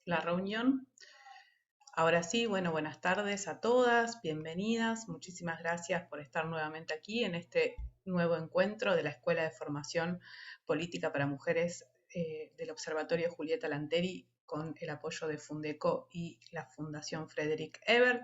la reunión. Ahora sí, bueno, buenas tardes a todas, bienvenidas. Muchísimas gracias por estar nuevamente aquí en este nuevo encuentro de la Escuela de Formación Política para Mujeres del Observatorio Julieta Lanteri con el apoyo de Fundeco y la Fundación Frederick Ebert.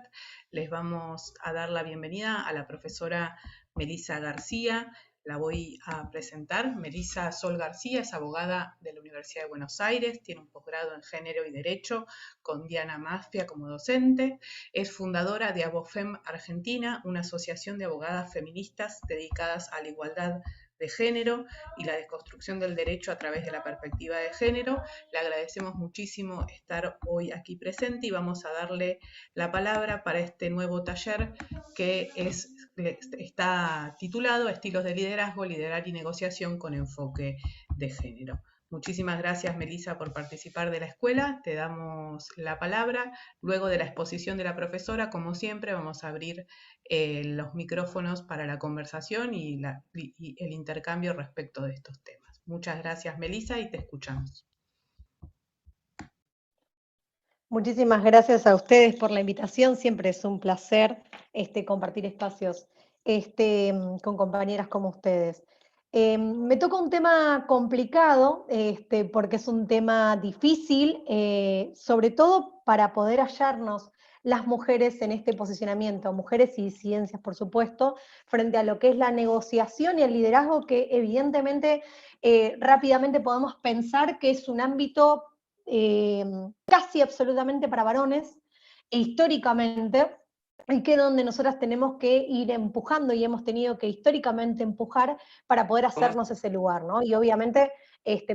Les vamos a dar la bienvenida a la profesora Melissa García. La voy a presentar. Melissa Sol García es abogada de la Universidad de Buenos Aires, tiene un posgrado en Género y Derecho con Diana Maffia como docente. Es fundadora de Abofem Argentina, una asociación de abogadas feministas dedicadas a la igualdad de género y la desconstrucción del derecho a través de la perspectiva de género. Le agradecemos muchísimo estar hoy aquí presente y vamos a darle la palabra para este nuevo taller que está titulado Estilos de liderazgo, liderar y negociación con enfoque de género. Muchísimas gracias, Melissa, por participar de la escuela. Te damos la palabra. Luego de la exposición de la profesora, como siempre, vamos a abrir los micrófonos para la conversación y el intercambio respecto de estos temas. Muchas gracias, Melissa, y te escuchamos. Muchísimas gracias a ustedes por la invitación. Siempre es un placer compartir espacios con compañeras como ustedes. Me toca un tema complicado, porque es un tema difícil, sobre todo para poder hallarnos las mujeres en este posicionamiento, mujeres y disidencias, por supuesto, frente a lo que es la negociación y el liderazgo, que evidentemente rápidamente podemos pensar que es un ámbito casi absolutamente para varones, e históricamente, y que es donde nosotras tenemos que ir empujando y hemos tenido que históricamente empujar para poder hacernos ese lugar, ¿no? Y obviamente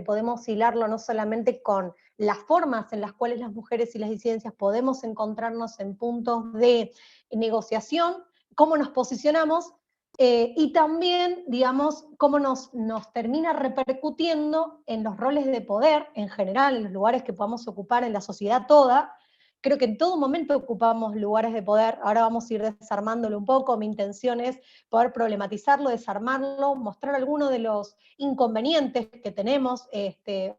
podemos hilarlo no solamente con las formas en las cuales las mujeres y las disidencias podemos encontrarnos en puntos de negociación, cómo nos posicionamos, y también, digamos, cómo nos termina repercutiendo en los roles de poder en general, en los lugares que podamos ocupar en la sociedad toda. Creo que en todo momento ocupamos lugares de poder. Ahora vamos a ir desarmándolo un poco. Mi intención es poder problematizarlo, desarmarlo, mostrar algunos de los inconvenientes que tenemos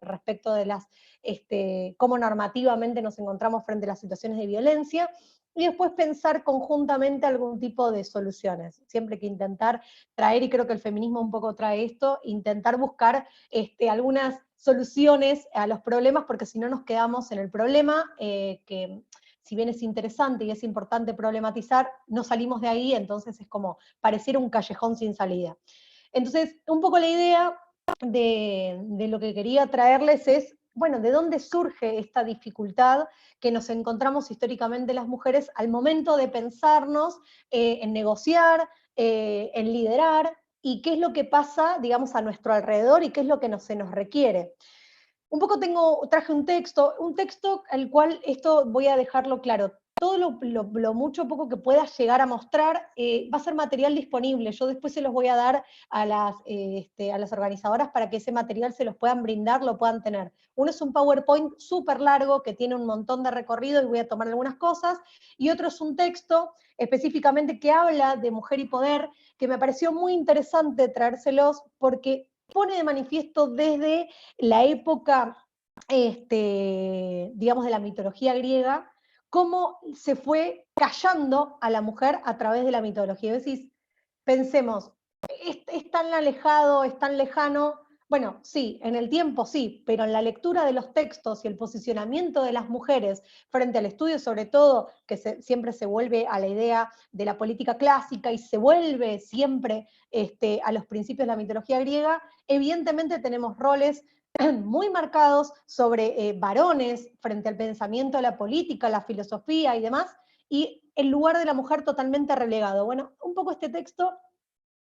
respecto de cómo normativamente nos encontramos frente a las situaciones de violencia, y después pensar conjuntamente algún tipo de soluciones. Siempre hay que intentar traer, y creo que el feminismo un poco trae esto, intentar buscar algunas soluciones a los problemas, porque si no nos quedamos en el problema, que si bien es interesante y es importante problematizar, no salimos de ahí, entonces es como pareciera un callejón sin salida. Entonces, un poco la idea de lo que quería traerles es, bueno, ¿de dónde surge esta dificultad que nos encontramos históricamente las mujeres al momento de pensarnos en negociar, en liderar, y qué es lo que pasa, digamos, a nuestro alrededor y qué es lo que se nos requiere? Un poco traje un texto al cual esto voy a dejarlo claro. Todo lo mucho o poco que pueda llegar a mostrar va a ser material disponible. Yo después se los voy a dar a las organizadoras para que ese material se los puedan brindar, lo puedan tener. Uno es un PowerPoint súper largo que tiene un montón de recorrido y voy a tomar algunas cosas, y otro es un texto específicamente que habla de mujer y poder, que me pareció muy interesante traérselos porque pone de manifiesto desde la época, digamos, de la mitología griega, cómo se fue callando a la mujer a través de la mitología. Es decir, pensemos, ¿es tan alejado, es tan lejano? Bueno, sí, en el tiempo sí, pero en la lectura de los textos y el posicionamiento de las mujeres frente al estudio, sobre todo, que siempre se vuelve a la idea de la política clásica y se vuelve siempre a los principios de la mitología griega, evidentemente tenemos roles muy marcados sobre varones frente al pensamiento, la política, la filosofía y demás, y el lugar de la mujer totalmente relegado. Bueno, un poco este texto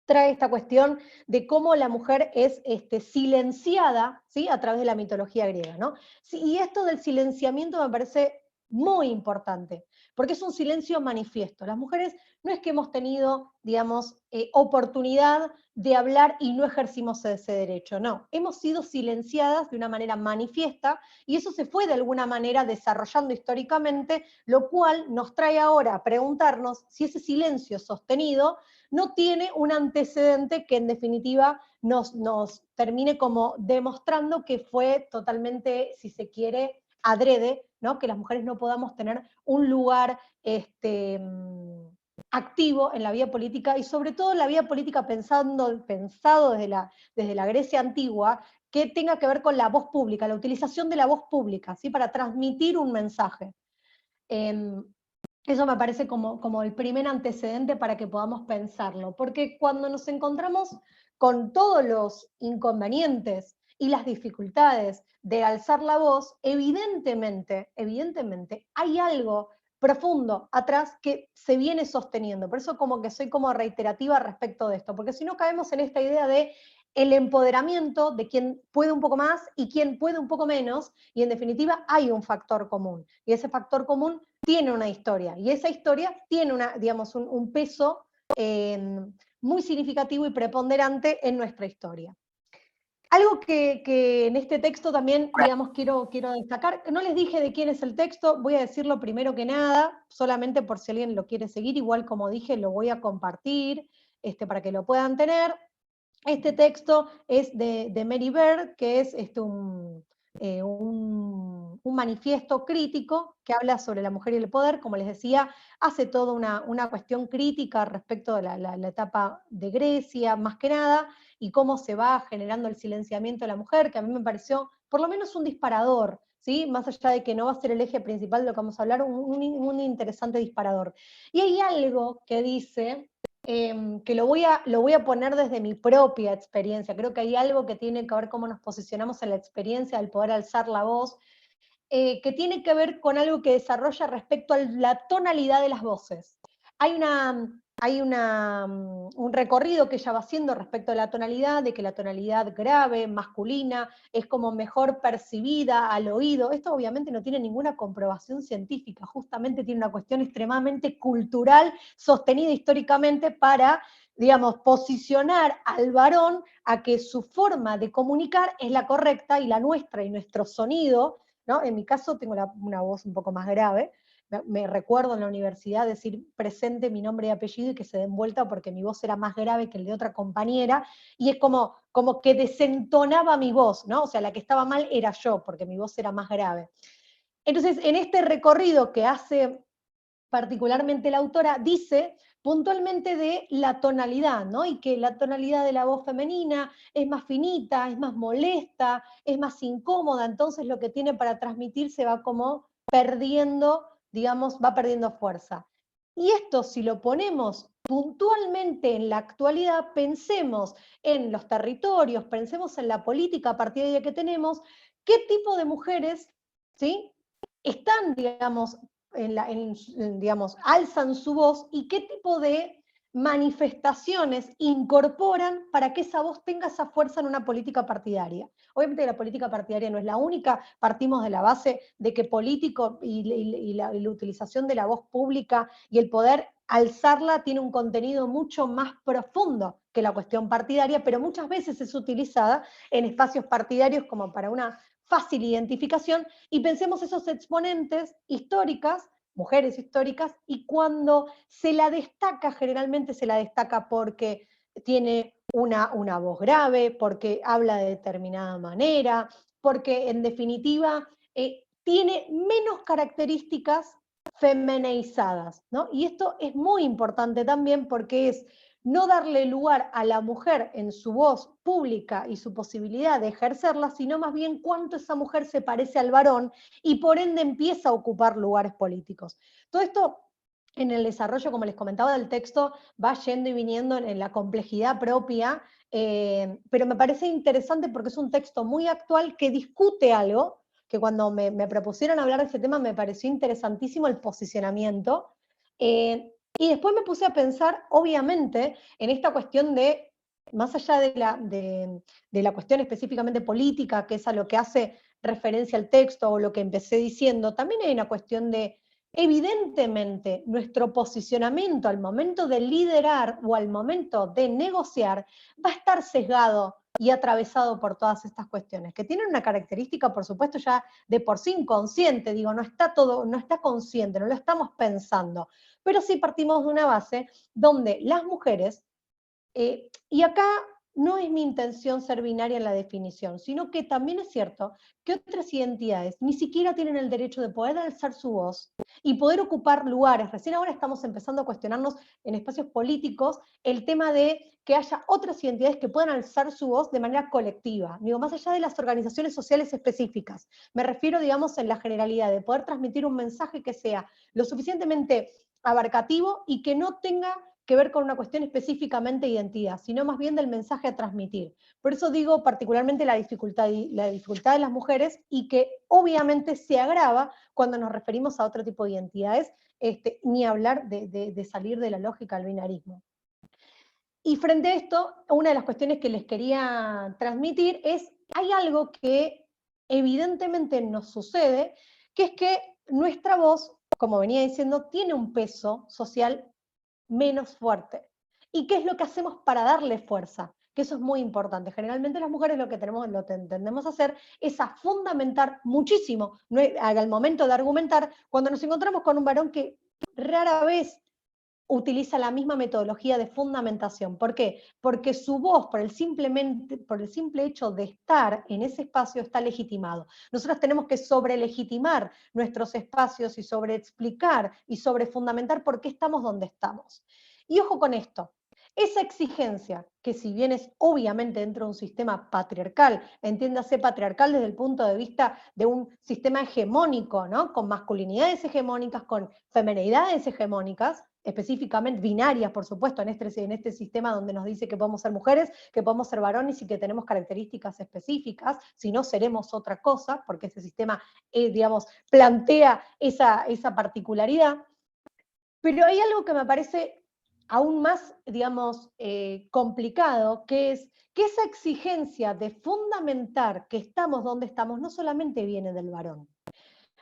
trae esta cuestión de cómo la mujer es silenciada, ¿sí?, a través de la mitología griega, ¿no? Sí, y esto del silenciamiento me parece muy importante, porque es un silencio manifiesto. Las mujeres no es que hemos tenido, digamos, oportunidad de hablar y no ejercimos ese derecho, no. Hemos sido silenciadas de una manera manifiesta, y eso se fue de alguna manera desarrollando históricamente, lo cual nos trae ahora a preguntarnos si ese silencio sostenido no tiene un antecedente que en definitiva nos termine como demostrando que fue totalmente, si se quiere, adrede, ¿no? Que las mujeres no podamos tener un lugar activo en la vida política, y sobre todo en la vida política pensado desde la Grecia antigua, que tenga que ver con la voz pública, la utilización de la voz pública, ¿sí? Para transmitir un mensaje. Eso me parece como el primer antecedente para que podamos pensarlo, porque cuando nos encontramos con todos los inconvenientes y las dificultades de alzar la voz, evidentemente hay algo profundo atrás que se viene sosteniendo. Por eso como que soy como reiterativa respecto de esto, porque si no caemos en esta idea de el empoderamiento de quien puede un poco más y quien puede un poco menos, y en definitiva hay un factor común, y ese factor común tiene una historia, y esa historia tiene digamos, un peso muy significativo y preponderante en nuestra historia. Algo que en este texto también, digamos, quiero destacar, no les dije de quién es el texto, voy a decirlo primero que nada, solamente por si alguien lo quiere seguir, igual como dije, lo voy a compartir para que lo puedan tener. Este texto es de Mary Beard, que es un manifiesto crítico que habla sobre la mujer y el poder. Como les decía, hace toda una cuestión crítica respecto de la etapa de Grecia, más que nada, y cómo se va generando el silenciamiento de la mujer, que a mí me pareció por lo menos un disparador, ¿sí? Más allá de que no va a ser el eje principal de lo que vamos a hablar, un interesante disparador. Y hay algo que dice, que lo voy a poner desde mi propia experiencia. Creo que hay algo que tiene que ver cómo nos posicionamos en la experiencia del poder alzar la voz, que tiene que ver con algo que desarrolla respecto a la tonalidad de las voces. Hay un recorrido que ella va haciendo respecto a la tonalidad, de que la tonalidad grave, masculina, es como mejor percibida al oído. Esto obviamente no tiene ninguna comprobación científica, justamente tiene una cuestión extremadamente cultural, sostenida históricamente para, digamos, posicionar al varón a que su forma de comunicar es la correcta, y la nuestra y nuestro sonido, ¿no? En mi caso tengo una voz un poco más grave. Me recuerdo en la universidad decir presente mi nombre y apellido y que se den vuelta porque mi voz era más grave que el de otra compañera, y es como que desentonaba mi voz, ¿no? O sea, la que estaba mal era yo, porque mi voz era más grave. Entonces, en este recorrido que hace particularmente la autora, dice puntualmente de la tonalidad, ¿no? Y que la tonalidad de la voz femenina es más finita, es más molesta, es más incómoda, entonces lo que tiene para transmitir se va como perdiendo, digamos, va perdiendo fuerza. Y esto, si lo ponemos puntualmente en la actualidad, pensemos en los territorios, pensemos en la política partidaria que tenemos, qué tipo de mujeres, ¿sí?, están, digamos, digamos, alzan su voz, y qué tipo de manifestaciones incorporan para que esa voz tenga esa fuerza en una política partidaria. Obviamente la política partidaria no es la única, partimos de la base de que político y la utilización de la voz pública y el poder alzarla tiene un contenido mucho más profundo que la cuestión partidaria, pero muchas veces es utilizada en espacios partidarios como para una fácil identificación, y pensemos esos exponentes históricas, mujeres históricas, y cuando se la destaca, generalmente se la destaca porque tiene una voz grave, porque habla de determinada manera, porque en definitiva tiene menos características femeneizadas, ¿no? Y esto es muy importante también porque es no darle lugar a la mujer en su voz pública y su posibilidad de ejercerla, sino más bien cuánto esa mujer se parece al varón y por ende empieza a ocupar lugares políticos. Todo esto en el desarrollo, como les comentaba, del texto va yendo y viniendo en la complejidad propia, pero me parece interesante porque es un texto muy actual que discute algo que cuando me propusieron hablar de ese tema me pareció interesantísimo el posicionamiento. Y después me puse a pensar, obviamente, en esta cuestión de, más allá de la cuestión específicamente política, que es a lo que hace referencia al texto o lo que empecé diciendo, también hay una cuestión de, evidentemente, nuestro posicionamiento al momento de liderar o al momento de negociar va a estar sesgado y atravesado por todas estas cuestiones, que tienen una característica, por supuesto, ya de por sí inconsciente, digo, no está consciente, no lo estamos pensando, pero sí partimos de una base donde las mujeres, y acá no es mi intención ser binaria en la definición, sino que también es cierto que otras identidades ni siquiera tienen el derecho de poder alzar su voz y poder ocupar lugares. Recién ahora estamos empezando a cuestionarnos en espacios políticos el tema de que haya otras identidades que puedan alzar su voz de manera colectiva, digo, más allá de las organizaciones sociales específicas. Me refiero, digamos, en la generalidad, de poder transmitir un mensaje que sea lo suficientemente abarcativo y que no tenga que ver con una cuestión específicamente de identidad, sino más bien del mensaje a transmitir. Por eso digo particularmente la dificultad de las mujeres y que obviamente se agrava cuando nos referimos a otro tipo de identidades, ni hablar de salir de la lógica del binarismo. Y frente a esto, una de las cuestiones que les quería transmitir es, hay algo que evidentemente nos sucede, que es que nuestra voz, como venía diciendo, tiene un peso social menos fuerte. ¿Y qué es lo que hacemos para darle fuerza? Que eso es muy importante. Generalmente las mujeres lo que tendemos a hacer es a fundamentar muchísimo al momento de argumentar cuando nos encontramos con un varón que rara vez utiliza la misma metodología de fundamentación. ¿Por qué? Porque su voz, por el simple hecho de estar en ese espacio, está legitimado. Nosotros tenemos que sobrelegitimar nuestros espacios y sobreexplicar y sobrefundamentar por qué estamos donde estamos. Y ojo con esto, esa exigencia, que si bien es obviamente dentro de un sistema patriarcal, entiéndase patriarcal desde el punto de vista de un sistema hegemónico, ¿no? Con masculinidades hegemónicas, con feminidades hegemónicas, específicamente binarias, por supuesto, en este sistema donde nos dice que podemos ser mujeres, que podemos ser varones y que tenemos características específicas, si no seremos otra cosa, porque ese sistema, digamos, plantea esa particularidad. Pero hay algo que me parece aún más, digamos, complicado, que es que esa exigencia de fundamentar que estamos donde estamos no solamente viene del varón.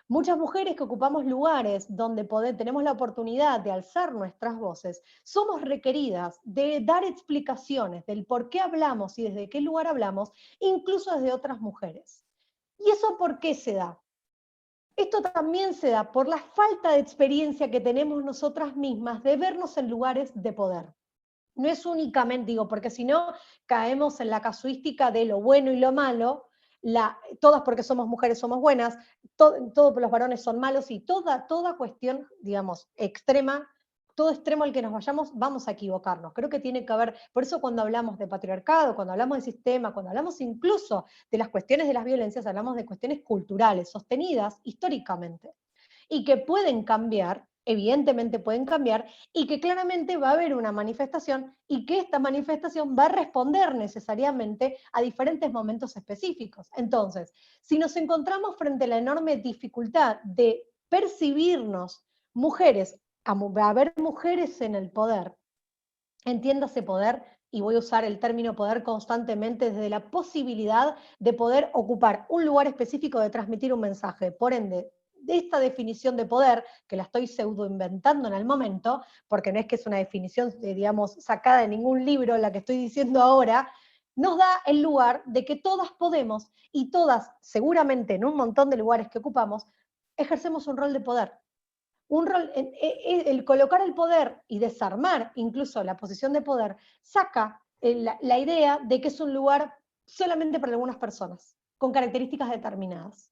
Muchas mujeres que ocupamos lugares donde tenemos la oportunidad de alzar nuestras voces, somos requeridas de dar explicaciones del por qué hablamos y desde qué lugar hablamos, incluso desde otras mujeres. ¿Y eso por qué se da? Esto también se da por la falta de experiencia que tenemos nosotras mismas de vernos en lugares de poder. No es únicamente, digo, porque si no caemos en la casuística de lo bueno y lo malo, todas porque somos mujeres somos buenas, todos los varones son malos y toda cuestión, digamos, extrema, todo extremo al que nos vayamos, vamos a equivocarnos. Creo que tiene que haber, por eso cuando hablamos de patriarcado, cuando hablamos de sistema, cuando hablamos incluso de las cuestiones de las violencias, hablamos de cuestiones culturales, sostenidas históricamente, y que pueden cambiar, evidentemente pueden cambiar, y que claramente va a haber una manifestación y que esta manifestación va a responder necesariamente a diferentes momentos específicos. Entonces, si nos encontramos frente a la enorme dificultad de percibirnos mujeres, a haber mujeres en el poder, entiéndase poder, y voy a usar el término poder constantemente desde la posibilidad de poder ocupar un lugar específico de transmitir un mensaje. Por ende, de esta definición de poder, que la estoy pseudo inventando en el momento, porque no es que es una definición, digamos, sacada de ningún libro, la que estoy diciendo ahora, nos da el lugar de que todas podemos, y todas, seguramente en un montón de lugares que ocupamos, ejercemos un rol de poder. El colocar el poder y desarmar incluso la posición de poder saca la idea de que es un lugar solamente para algunas personas, con características determinadas.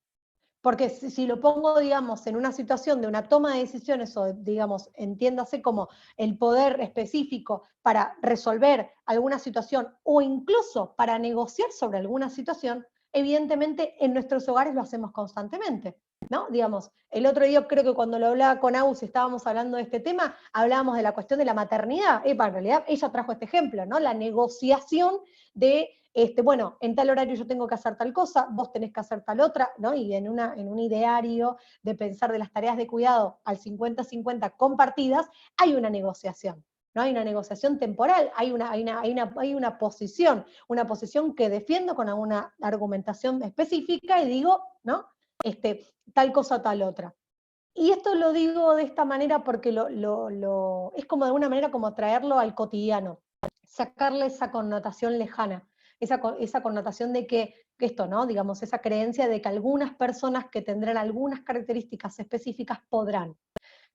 Porque si lo pongo, digamos, en una situación de una toma de decisiones o, digamos, entiéndase como el poder específico para resolver alguna situación o incluso para negociar sobre alguna situación, evidentemente en nuestros hogares lo hacemos constantemente, ¿no? Digamos, el otro día creo que cuando lo hablaba con Aus estábamos hablando de este tema, hablábamos de la cuestión de la maternidad. En realidad ella trajo este ejemplo, ¿no? La negociación de bueno, en tal horario yo tengo que hacer tal cosa, vos tenés que hacer tal otra, ¿no? Y en un ideario de pensar de las tareas de cuidado al 50-50 compartidas, hay una negociación, ¿no? Hay una negociación temporal, hay una posición que defiendo con alguna argumentación específica y digo, ¿no? Tal cosa, tal otra. Y esto lo digo de esta manera porque es como de alguna manera como traerlo al cotidiano, sacarle esa connotación lejana, esa connotación de que esto, ¿no? Digamos, esa creencia de que algunas personas que tendrán algunas características específicas podrán.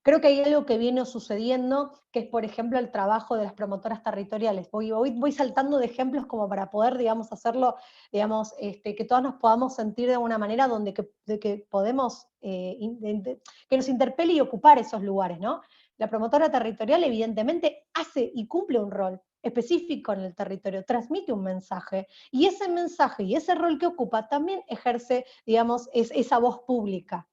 Creo que hay algo que viene sucediendo, que es, por ejemplo, el trabajo de las promotoras territoriales. Voy saltando de ejemplos como para poder, digamos, hacerlo, digamos, que todos nos podamos sentir de alguna manera de que podemos, que nos interpele y ocupar esos lugares, ¿no? La promotora territorial evidentemente hace y cumple un rol específico en el territorio, transmite un mensaje, y ese mensaje y ese rol que ocupa también ejerce, digamos, esa voz pública.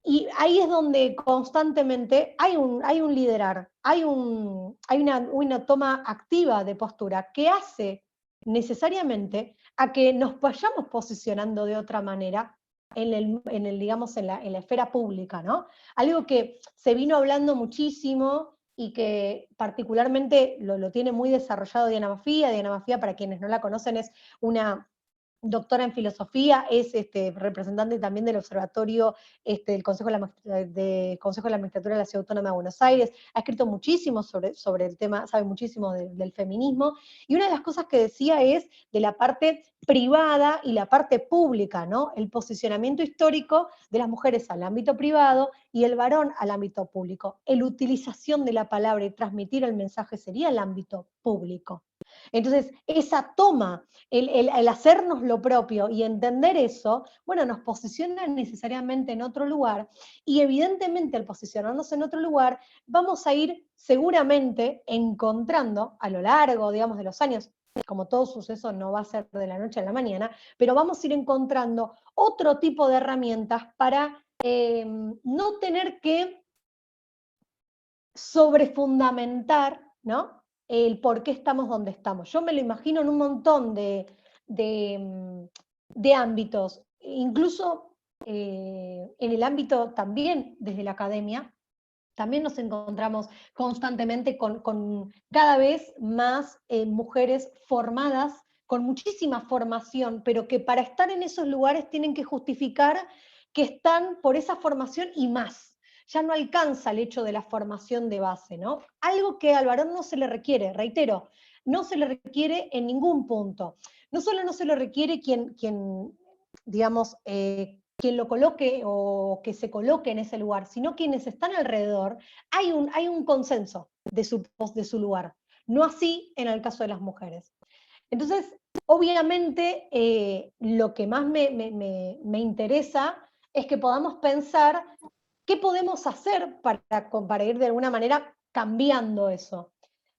Y ahí es donde constantemente hay un liderar, hay una toma activa de postura que hace necesariamente a que nos vayamos posicionando de otra manera digamos, en la esfera pública, ¿no? Algo que se vino hablando muchísimo y que particularmente lo tiene muy desarrollado Diana Mafia. Diana Mafia, para quienes no la conocen, es una doctora en filosofía, es representante también del observatorio del Consejo de la Magistratura de la Ciudad Autónoma de Buenos Aires, ha escrito muchísimo sobre el tema, sabe muchísimo del feminismo, y una de las cosas que decía es de la parte privada y la parte pública, ¿no? El posicionamiento histórico de las mujeres al ámbito privado y el varón al ámbito público. La utilización de la palabra y transmitir el mensaje sería el ámbito público. Entonces, esa toma, el hacernos lo propio y entender eso, bueno, nos posiciona necesariamente en otro lugar, y evidentemente al posicionarnos en otro lugar, vamos a ir seguramente encontrando a lo largo, digamos, de los años, como todo suceso no va a ser de la noche a la mañana, pero vamos a ir encontrando otro tipo de herramientas para no tener que sobrefundamentar, ¿no? El por qué estamos donde estamos. Yo me lo imagino en un montón de ámbitos, incluso en el ámbito también desde la academia, también nos encontramos constantemente con cada vez más mujeres formadas, con muchísima formación, pero que para estar en esos lugares tienen que justificar que están por esa formación y más. Ya no alcanza el hecho de la formación de base, ¿no? Algo que al varón no se le requiere, reitero, no se le requiere en ningún punto. No solo no se le requiere quien digamos, quien lo coloque o que se coloque en ese lugar, sino quienes están alrededor, hay un consenso de su lugar. No así en el caso de las mujeres. Entonces, obviamente, lo que más me interesa es que podamos pensar qué podemos hacer para ir de alguna manera cambiando eso.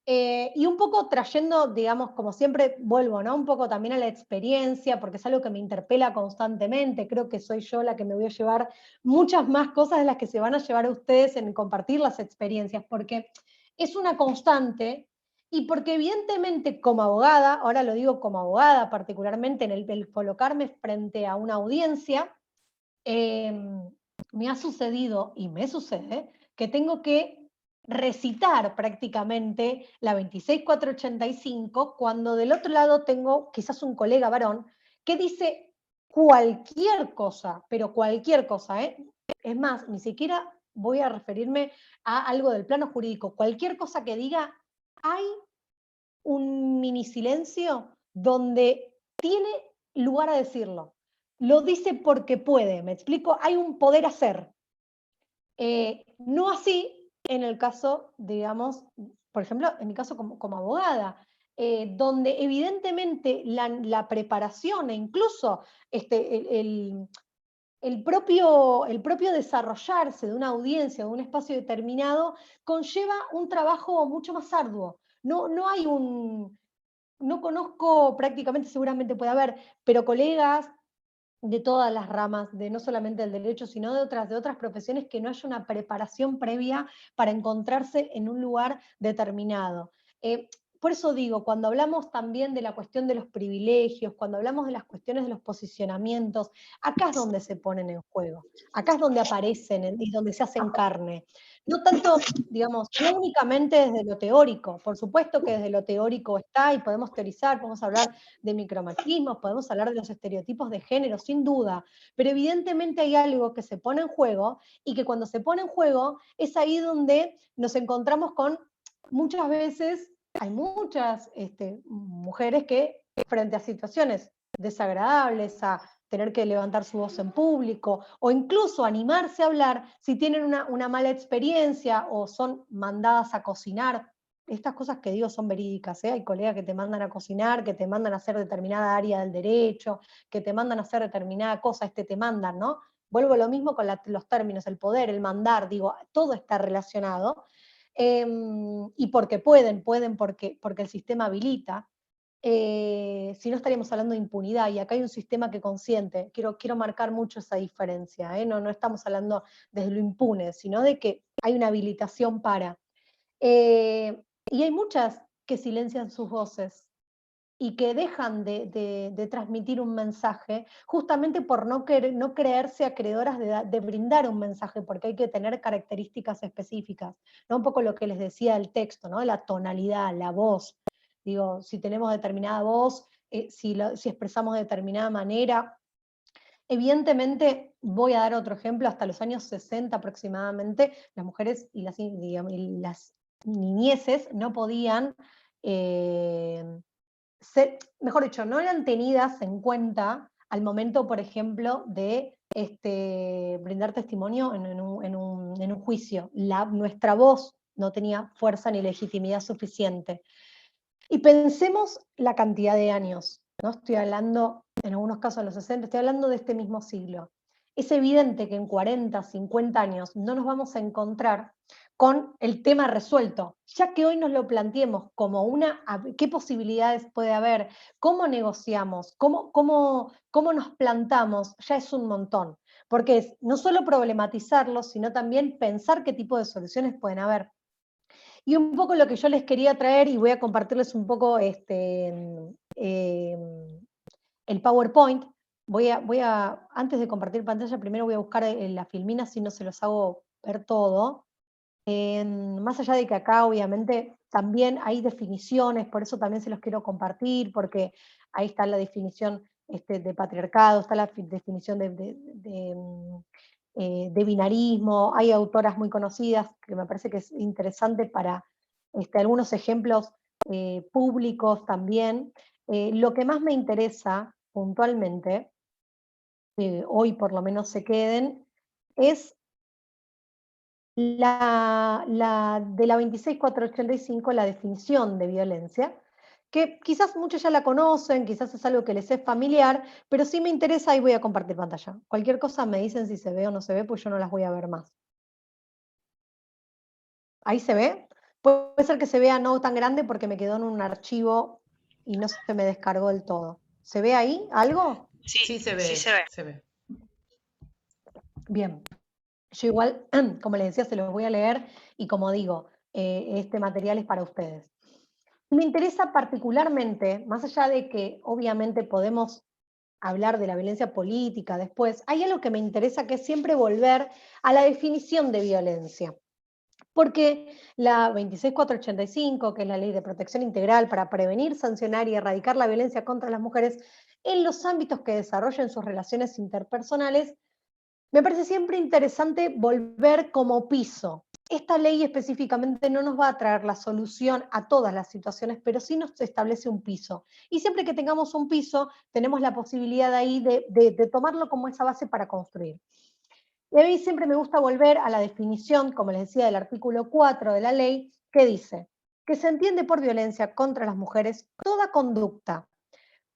Y un poco trayendo, digamos, como siempre vuelvo, ¿no? Un poco también a la experiencia, porque es algo que me interpela constantemente. Creo que soy yo la que me voy a llevar muchas más cosas de las que se van a llevar a ustedes en compartir las experiencias, porque es una constante y porque evidentemente como abogada, ahora lo digo como abogada particularmente, en el colocarme frente a una audiencia, eh, me ha sucedido y me sucede que tengo que recitar prácticamente la 26485 cuando del otro lado tengo quizás un colega varón que dice cualquier cosa, pero cualquier cosa, ¿eh? Es más, ni siquiera voy a referirme a algo del plano jurídico, cualquier cosa que diga, hay un mini silencio donde tiene lugar a decirlo. Lo dice porque puede, ¿me explico? Hay un poder hacer. No así en el caso, digamos, por ejemplo, en mi caso como abogada, donde evidentemente la preparación e incluso el propio desarrollarse de una audiencia, de un espacio determinado, conlleva un trabajo mucho más arduo. No hay no conozco prácticamente, seguramente puede haber, pero colegas de todas las ramas, de no solamente del derecho, sino de otras profesiones, que no haya una preparación previa para encontrarse en un lugar determinado. Por eso digo, cuando hablamos también de la cuestión de los privilegios, cuando hablamos de las cuestiones de los posicionamientos, acá es donde se ponen en juego, acá es donde aparecen y donde se hacen carne. No tanto, digamos, no únicamente desde lo teórico, por supuesto que desde lo teórico está y podemos teorizar, podemos hablar de micromachismos, podemos hablar de los estereotipos de género, sin duda, pero evidentemente hay algo que se pone en juego y que cuando se pone en juego es ahí donde nos encontramos con muchas veces, hay muchas mujeres que frente a situaciones desagradables, a tener que levantar su voz en público, o incluso animarse a hablar si tienen una mala experiencia o son mandadas a cocinar. Estas cosas que digo son verídicas, ¿eh? Hay colegas que te mandan a cocinar, que te mandan a hacer determinada área del derecho, que te mandan a hacer determinada cosa, te mandan, ¿no? Vuelvo a lo mismo con los términos, el poder, el mandar, digo, todo está relacionado. Y porque pueden porque el sistema habilita. Si no estaríamos hablando de impunidad, y acá hay un sistema que consiente, quiero marcar mucho esa diferencia, no estamos hablando desde lo impune, sino de que hay una habilitación para. Y hay muchas que silencian sus voces y que dejan de transmitir un mensaje justamente por no creerse acreedoras de brindar un mensaje, porque hay que tener características específicas, ¿no? Un poco lo que les decía el texto, ¿no? La tonalidad, la voz. Digo, si tenemos determinada voz, si expresamos de determinada manera. Evidentemente, voy a dar otro ejemplo, hasta los años 60 aproximadamente, las mujeres y las niñeces no podían mejor dicho, no eran tenidas en cuenta al momento, por ejemplo, de brindar testimonio en un juicio. Nuestra voz no tenía fuerza ni legitimidad suficiente. Y pensemos la cantidad de años, ¿no? Estoy hablando, en algunos casos de los 60, estoy hablando de este mismo siglo. Es evidente que en 40, 50 años no nos vamos a encontrar con el tema resuelto, ya que hoy nos lo planteemos como qué posibilidades puede haber, cómo negociamos, cómo nos plantamos, ya es un montón, porque es no solo problematizarlo, sino también pensar qué tipo de soluciones pueden haber. Y un poco lo que yo les quería traer, y voy a compartirles un poco el PowerPoint. Antes de compartir pantalla, primero voy a buscar la filmina, si no se los hago ver todo. Más allá de que acá obviamente también hay definiciones, por eso también se los quiero compartir, porque ahí está la definición de patriarcado, está la definición de binarismo, hay autoras muy conocidas que me parece que es interesante para algunos ejemplos públicos también. Lo que más me interesa puntualmente, hoy por lo menos se queden, es de la 26485, la definición de violencia, que quizás muchos ya la conocen, quizás es algo que les es familiar, pero sí me interesa y voy a compartir pantalla. Cualquier cosa me dicen si se ve o no se ve, pues yo no las voy a ver más. ¿Ahí se ve? Puede ser que se vea no tan grande porque me quedó en un archivo y no se me descargó del todo. ¿Se ve ahí algo? Sí, se ve, se ve. Bien. Yo igual, como les decía, se los voy a leer y como digo, este material es para ustedes. Me interesa particularmente, más allá de que obviamente podemos hablar de la violencia política después, hay algo que me interesa que es siempre volver a la definición de violencia. Porque la 26485, que es la Ley de Protección Integral para prevenir, sancionar y erradicar la violencia contra las mujeres en los ámbitos que desarrollen sus relaciones interpersonales, me parece siempre interesante volver como piso. Esta ley específicamente no nos va a traer la solución a todas las situaciones, pero sí nos establece un piso. Y siempre que tengamos un piso, tenemos la posibilidad ahí de tomarlo como esa base para construir. Y a mí siempre me gusta volver a la definición, como les decía, del artículo 4 de la ley, que dice que se entiende por violencia contra las mujeres toda conducta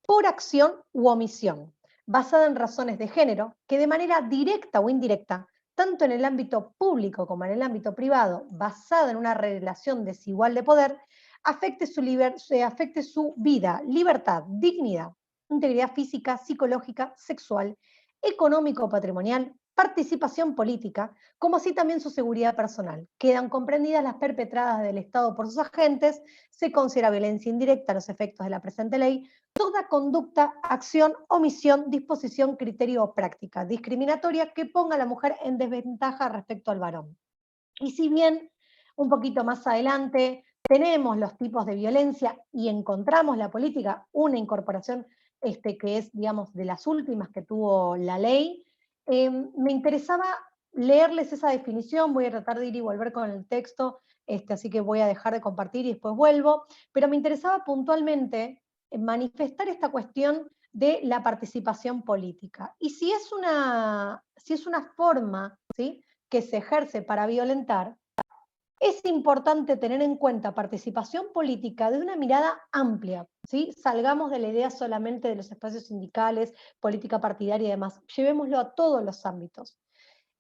por acción u omisión, basada en razones de género, que de manera directa o indirecta, tanto en el ámbito público como en el ámbito privado, basada en una relación desigual de poder, afecte su vida, libertad, dignidad, integridad física, psicológica, sexual, económico, patrimonial, participación política, como así también su seguridad personal. Quedan comprendidas las perpetradas del Estado por sus agentes, se considera violencia indirecta a los efectos de la presente ley, toda conducta, acción, omisión, disposición, criterio o práctica discriminatoria que ponga a la mujer en desventaja respecto al varón. Y si bien un poquito más adelante tenemos los tipos de violencia y encontramos la política, una incorporación que es, digamos, de las últimas que tuvo la ley, me interesaba leerles esa definición, voy a tratar de ir y volver con el texto, así que voy a dejar de compartir y después vuelvo, pero me interesaba puntualmente manifestar esta cuestión de la participación política. Y si es una forma, ¿sí?, que se ejerce para violentar, es importante tener en cuenta participación política de una mirada amplia, ¿sí? Salgamos de la idea solamente de los espacios sindicales, política partidaria y demás, llevémoslo a todos los ámbitos.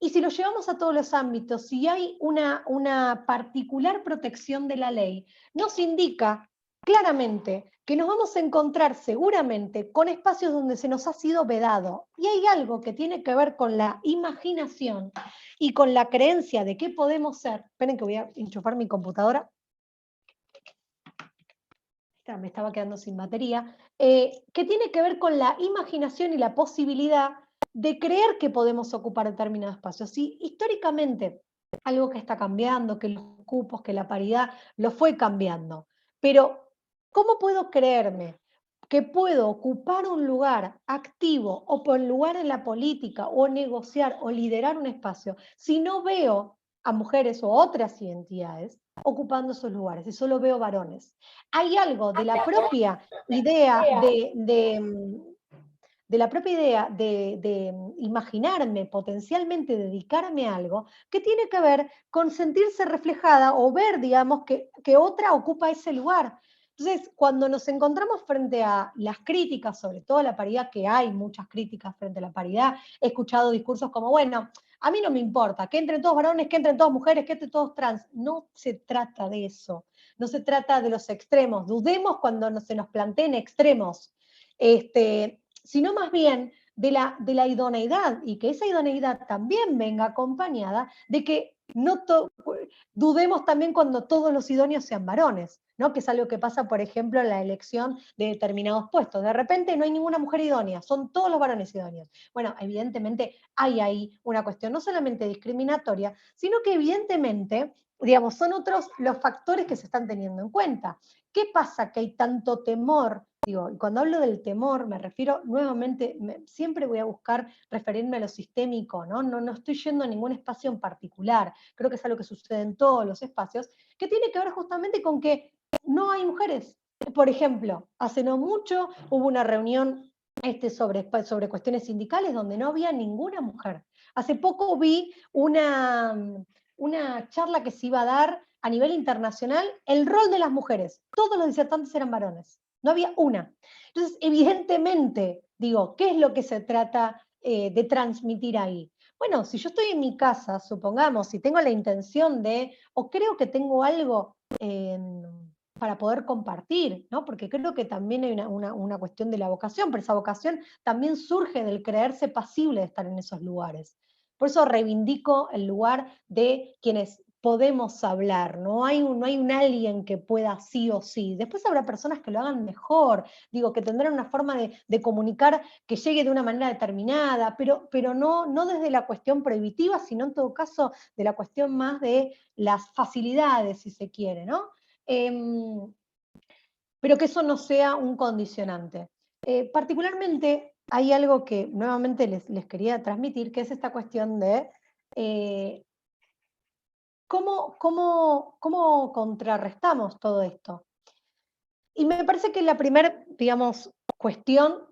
Y si lo llevamos a todos los ámbitos, si hay una particular protección de la ley, nos indica claramente que nos vamos a encontrar seguramente con espacios donde se nos ha sido vedado. Y hay algo que tiene que ver con la imaginación y con la creencia de qué podemos ser. Esperen que voy a enchufar mi computadora. Me estaba quedando sin batería. Que tiene que ver con la imaginación y la posibilidad de creer que podemos ocupar determinados espacios. Y históricamente, algo que está cambiando, que los cupos, que la paridad, lo fue cambiando. Pero, ¿cómo puedo creerme que puedo ocupar un lugar activo o por lugar en la política o negociar o liderar un espacio si no veo a mujeres o otras identidades ocupando esos lugares y solo veo varones? Hay algo de la propia idea de imaginarme potencialmente dedicarme a algo que tiene que ver con sentirse reflejada o ver, digamos, que otra ocupa ese lugar. Entonces, cuando nos encontramos frente a las críticas, sobre todo a la paridad, que hay muchas críticas frente a la paridad, he escuchado discursos como, bueno, a mí no me importa, que entren todos varones, que entren todas mujeres, que entren todos trans. No se trata de eso, no se trata de los extremos. Dudemos cuando se nos planteen extremos. Sino más bien de la idoneidad, y que esa idoneidad también venga acompañada de que no dudemos también cuando todos los idóneos sean varones, ¿no? Que es algo que pasa, por ejemplo, en la elección de determinados puestos. De repente no hay ninguna mujer idónea, son todos los varones idóneos. Bueno, evidentemente hay ahí una cuestión no solamente discriminatoria, sino que evidentemente, digamos, son otros los factores que se están teniendo en cuenta. ¿Qué pasa que hay tanto temor? Digo, y cuando hablo del temor, me refiero nuevamente, siempre voy a buscar referirme a lo sistémico, ¿no? No estoy yendo a ningún espacio en particular, creo que es algo que sucede en todos los espacios, que tiene que ver justamente con que no hay mujeres. Por ejemplo, hace no mucho hubo una reunión sobre cuestiones sindicales donde no había ninguna mujer. Hace poco vi una charla que se iba a dar a nivel internacional, el rol de las mujeres. Todos los disertantes eran varones. No había una. Entonces, evidentemente, digo, ¿qué es lo que se trata de transmitir ahí? Bueno, si yo estoy en mi casa, supongamos, si tengo la intención de, o creo que tengo algo para poder compartir, ¿no? Porque creo que también hay una cuestión de la vocación, pero esa vocación también surge del creerse pasible de estar en esos lugares. Por eso reivindico el lugar de quienes podemos hablar, no hay un alguien que pueda sí o sí. Después habrá personas que lo hagan mejor, digo, que tendrán una forma de comunicar que llegue de una manera determinada, pero no desde la cuestión prohibitiva, sino en todo caso de la cuestión más de las facilidades, si se quiere, ¿no? Pero que eso no sea un condicionante. Particularmente hay algo que nuevamente les quería transmitir, que es esta cuestión de ¿cómo contrarrestamos todo esto? Y me parece que la primera, digamos, cuestión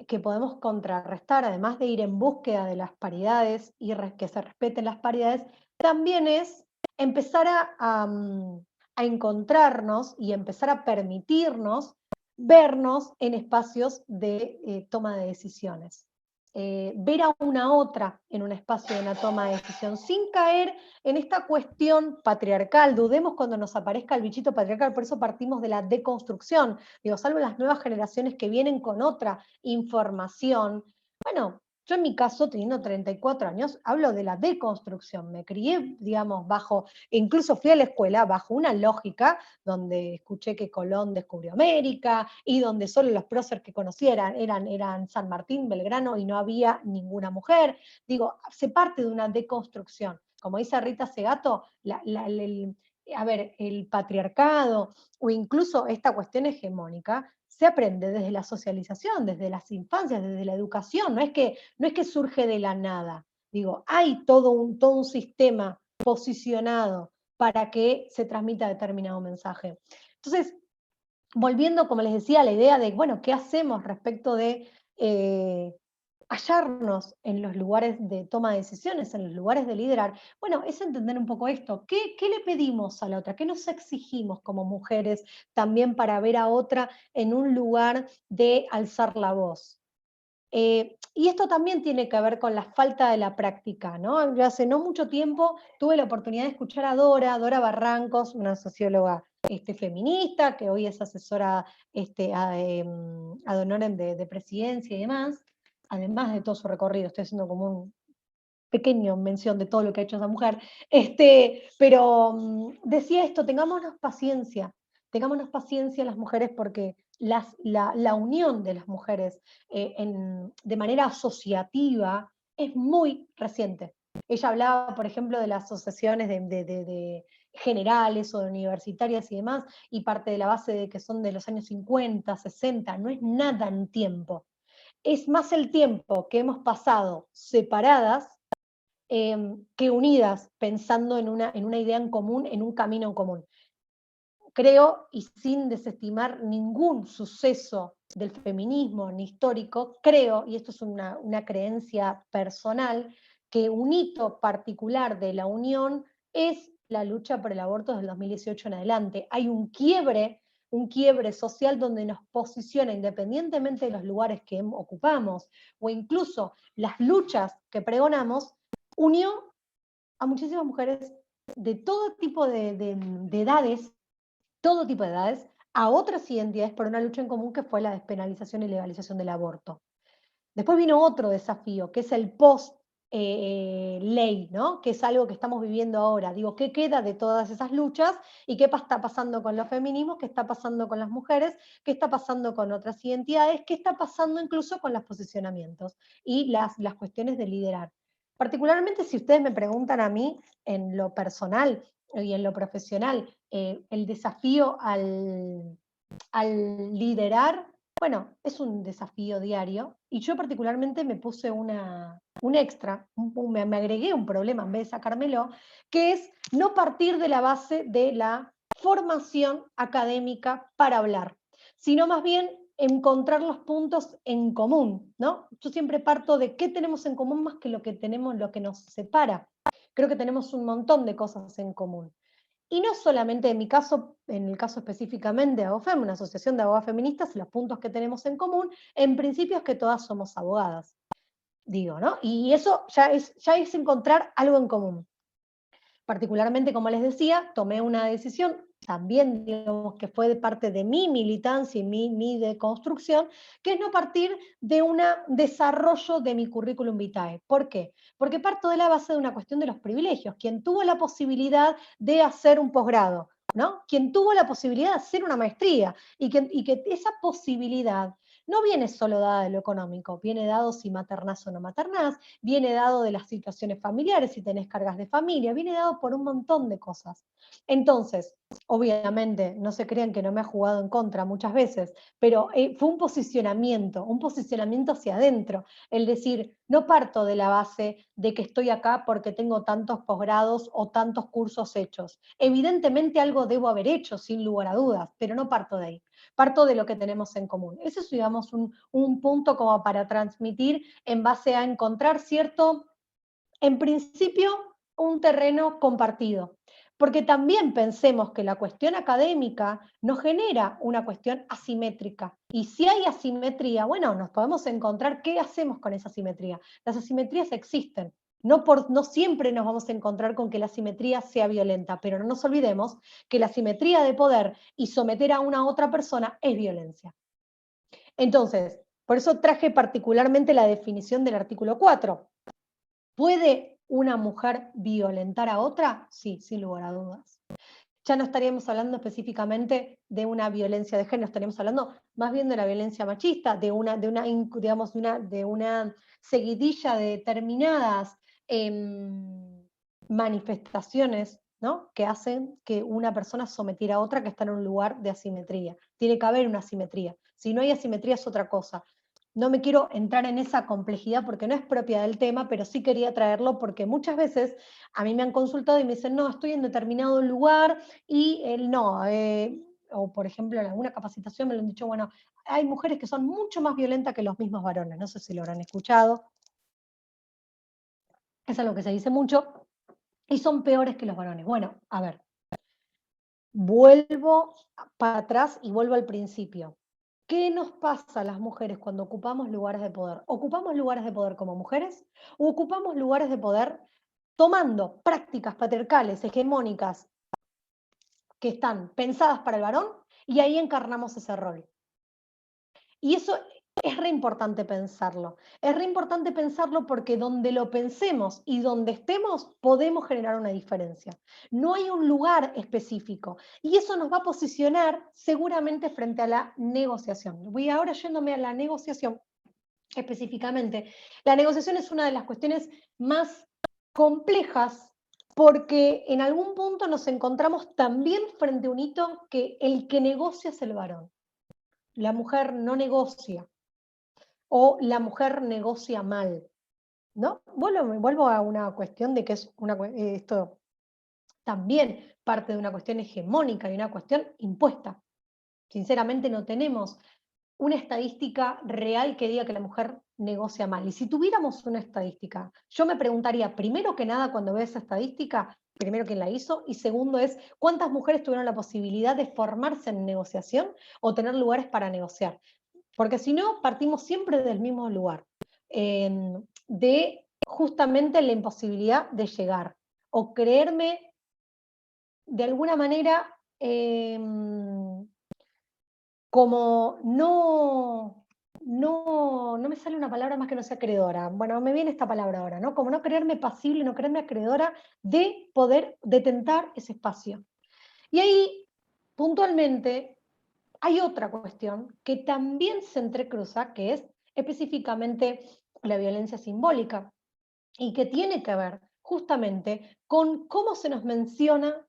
que podemos contrarrestar, además de ir en búsqueda de las paridades y que se respeten las paridades, también es empezar a encontrarnos y empezar a permitirnos vernos en espacios de toma de decisiones. Ver a una otra en un espacio de una toma de decisión, sin caer en esta cuestión patriarcal. Dudemos cuando nos aparezca el bichito patriarcal, por eso partimos de la deconstrucción. Digo, salvo las nuevas generaciones que vienen con otra información. Bueno, yo en mi caso, teniendo 34 años, hablo de la deconstrucción. Me crié, digamos, incluso fui a la escuela bajo una lógica donde escuché que Colón descubrió América y donde solo los próceres que conocía eran San Martín, Belgrano y no había ninguna mujer. Digo, se parte de una deconstrucción. Como dice Rita Segato, el patriarcado o incluso esta cuestión hegemónica se aprende desde la socialización, desde las infancias, desde la educación, no es que surge de la nada. Digo, hay todo un sistema posicionado para que se transmita determinado mensaje. Entonces, volviendo, como les decía, a la idea de, bueno, ¿qué hacemos respecto de hallarnos en los lugares de toma de decisiones, en los lugares de liderar, bueno, es entender un poco esto. ¿Qué le pedimos a la otra? ¿Qué nos exigimos como mujeres también para ver a otra en un lugar de alzar la voz? Y esto también tiene que ver con la falta de la práctica, ¿no? Yo hace no mucho tiempo tuve la oportunidad de escuchar a Dora Barrancos, una socióloga feminista, que hoy es asesora ad honorem de presidencia y demás, además de todo su recorrido. Estoy haciendo como un pequeño mención de todo lo que ha hecho esa mujer, pero decía esto: tengámonos paciencia las mujeres, porque la unión de las mujeres de manera asociativa es muy reciente. Ella hablaba, por ejemplo, de las asociaciones de generales o de universitarias y demás, y parte de la base de que son de los años 50, 60, no es nada en tiempo. Es más el tiempo que hemos pasado separadas que unidas, pensando en una idea en común, en un camino en común. Creo, y sin desestimar ningún suceso del feminismo ni histórico, creo, y esto es una creencia personal, que un hito particular de la unión es la lucha por el aborto desde el 2018 en adelante. Hay un quiebre social donde nos posiciona, independientemente de los lugares que ocupamos, o incluso las luchas que pregonamos, unió a muchísimas mujeres de todo tipo de edades, todo tipo de edades, a otras identidades por una lucha en común, que fue la despenalización y legalización del aborto. Después vino otro desafío, que es el post-ley, ¿no? Que es algo que estamos viviendo ahora. Digo, ¿qué queda de todas esas luchas? ¿Y qué está pasando con los feminismos? ¿Qué está pasando con las mujeres? ¿Qué está pasando con otras identidades? ¿Qué está pasando incluso con los posicionamientos y las cuestiones de liderar? Particularmente, si ustedes me preguntan a mí, en lo personal y en lo profesional, el desafío al liderar, bueno, es un desafío diario, y yo particularmente me puse un extra, me agregué un problema en vez de sacármelo, que es no partir de la base de la formación académica para hablar, sino más bien encontrar los puntos en común, ¿no? Yo siempre parto de qué tenemos en común más que lo que tenemos, lo que nos separa. Creo que tenemos un montón de cosas en común. Y no solamente en mi caso, en el caso específicamente de ABOFEM, una asociación de abogadas feministas, los puntos que tenemos en común, en principio, es que todas somos abogadas, digo, ¿no? Y eso ya es encontrar algo en común. Particularmente, como les decía, tomé una decisión, también digamos que fue de parte de mi militancia y mi deconstrucción, que es no partir de un desarrollo de mi currículum vitae. ¿Por qué? Porque parto de la base de una cuestión de los privilegios. Quien tuvo la posibilidad de hacer un posgrado, ¿no? Quien tuvo la posibilidad de hacer una maestría, y que esa posibilidad no viene solo dada de lo económico, viene dado si maternás o no maternás, viene dado de las situaciones familiares, si tenés cargas de familia, viene dado por un montón de cosas. Entonces, obviamente, no se crean que no me ha jugado en contra muchas veces, pero fue un posicionamiento hacia adentro, el decir, no parto de la base de que estoy acá porque tengo tantos posgrados o tantos cursos hechos. Evidentemente algo debo haber hecho, sin lugar a dudas, pero no parto de ahí. Parto de lo que tenemos en común. Ese es, digamos, un punto como para transmitir en base a encontrar en principio, un terreno compartido. Porque también pensemos que la cuestión académica nos genera una cuestión asimétrica. Y si hay asimetría, bueno, nos podemos encontrar qué hacemos con esa asimetría. Las asimetrías existen. No siempre nos vamos a encontrar con que la asimetría sea violenta, pero no nos olvidemos que la asimetría de poder y someter a una otra persona es violencia. Entonces, por eso traje particularmente la definición del artículo 4. ¿Puede una mujer violentar a otra? Sí, sin lugar a dudas. Ya no estaríamos hablando específicamente de una violencia de género, estaríamos hablando más bien de la violencia machista, de una seguidilla de determinadas manifestaciones, ¿no?, que hacen que una persona sometiera a otra que está en un lugar de asimetría. Tiene que haber una asimetría. Si no hay asimetría es otra cosa. No me quiero entrar en esa complejidad porque no es propia del tema, pero sí quería traerlo porque muchas veces a mí me han consultado y me dicen, no, estoy en determinado lugar y él no, o por ejemplo en alguna capacitación me lo han dicho, bueno, hay mujeres que son mucho más violentas que los mismos varones, no sé si lo habrán escuchado, es algo que se dice mucho, y son peores que los varones. Bueno, a ver, vuelvo para atrás y vuelvo al principio. ¿Qué nos pasa a las mujeres cuando ocupamos lugares de poder? ¿Ocupamos lugares de poder como mujeres o ocupamos lugares de poder tomando prácticas patriarcales, hegemónicas, que están pensadas para el varón y ahí encarnamos ese rol? Y eso es re importante pensarlo. Es re importante pensarlo porque donde lo pensemos y donde estemos podemos generar una diferencia. No hay un lugar específico y eso nos va a posicionar seguramente frente a la negociación. Voy ahora yéndome a la negociación específicamente. La negociación es una de las cuestiones más complejas porque en algún punto nos encontramos también frente a un hito que el que negocia es el varón. La mujer no negocia o la mujer negocia mal, ¿no? Vuelvo a una cuestión de que es esto también parte de una cuestión hegemónica y una cuestión impuesta. Sinceramente no tenemos una estadística real que diga que la mujer negocia mal. Y si tuviéramos una estadística, yo me preguntaría, primero que nada, cuando veo esa estadística, primero quién la hizo, y segundo es, ¿cuántas mujeres tuvieron la posibilidad de formarse en negociación o tener lugares para negociar? Porque si no, partimos siempre del mismo lugar, de justamente la imposibilidad de llegar, o creerme de alguna manera como no me sale una palabra más que no sea acreedora. Bueno, me viene esta palabra ahora, ¿no? Como no creerme pasible, no creerme acreedora de poder detentar ese espacio. Y ahí, puntualmente, hay otra cuestión que también se entrecruza, que es específicamente la violencia simbólica, y que tiene que ver justamente con cómo se nos menciona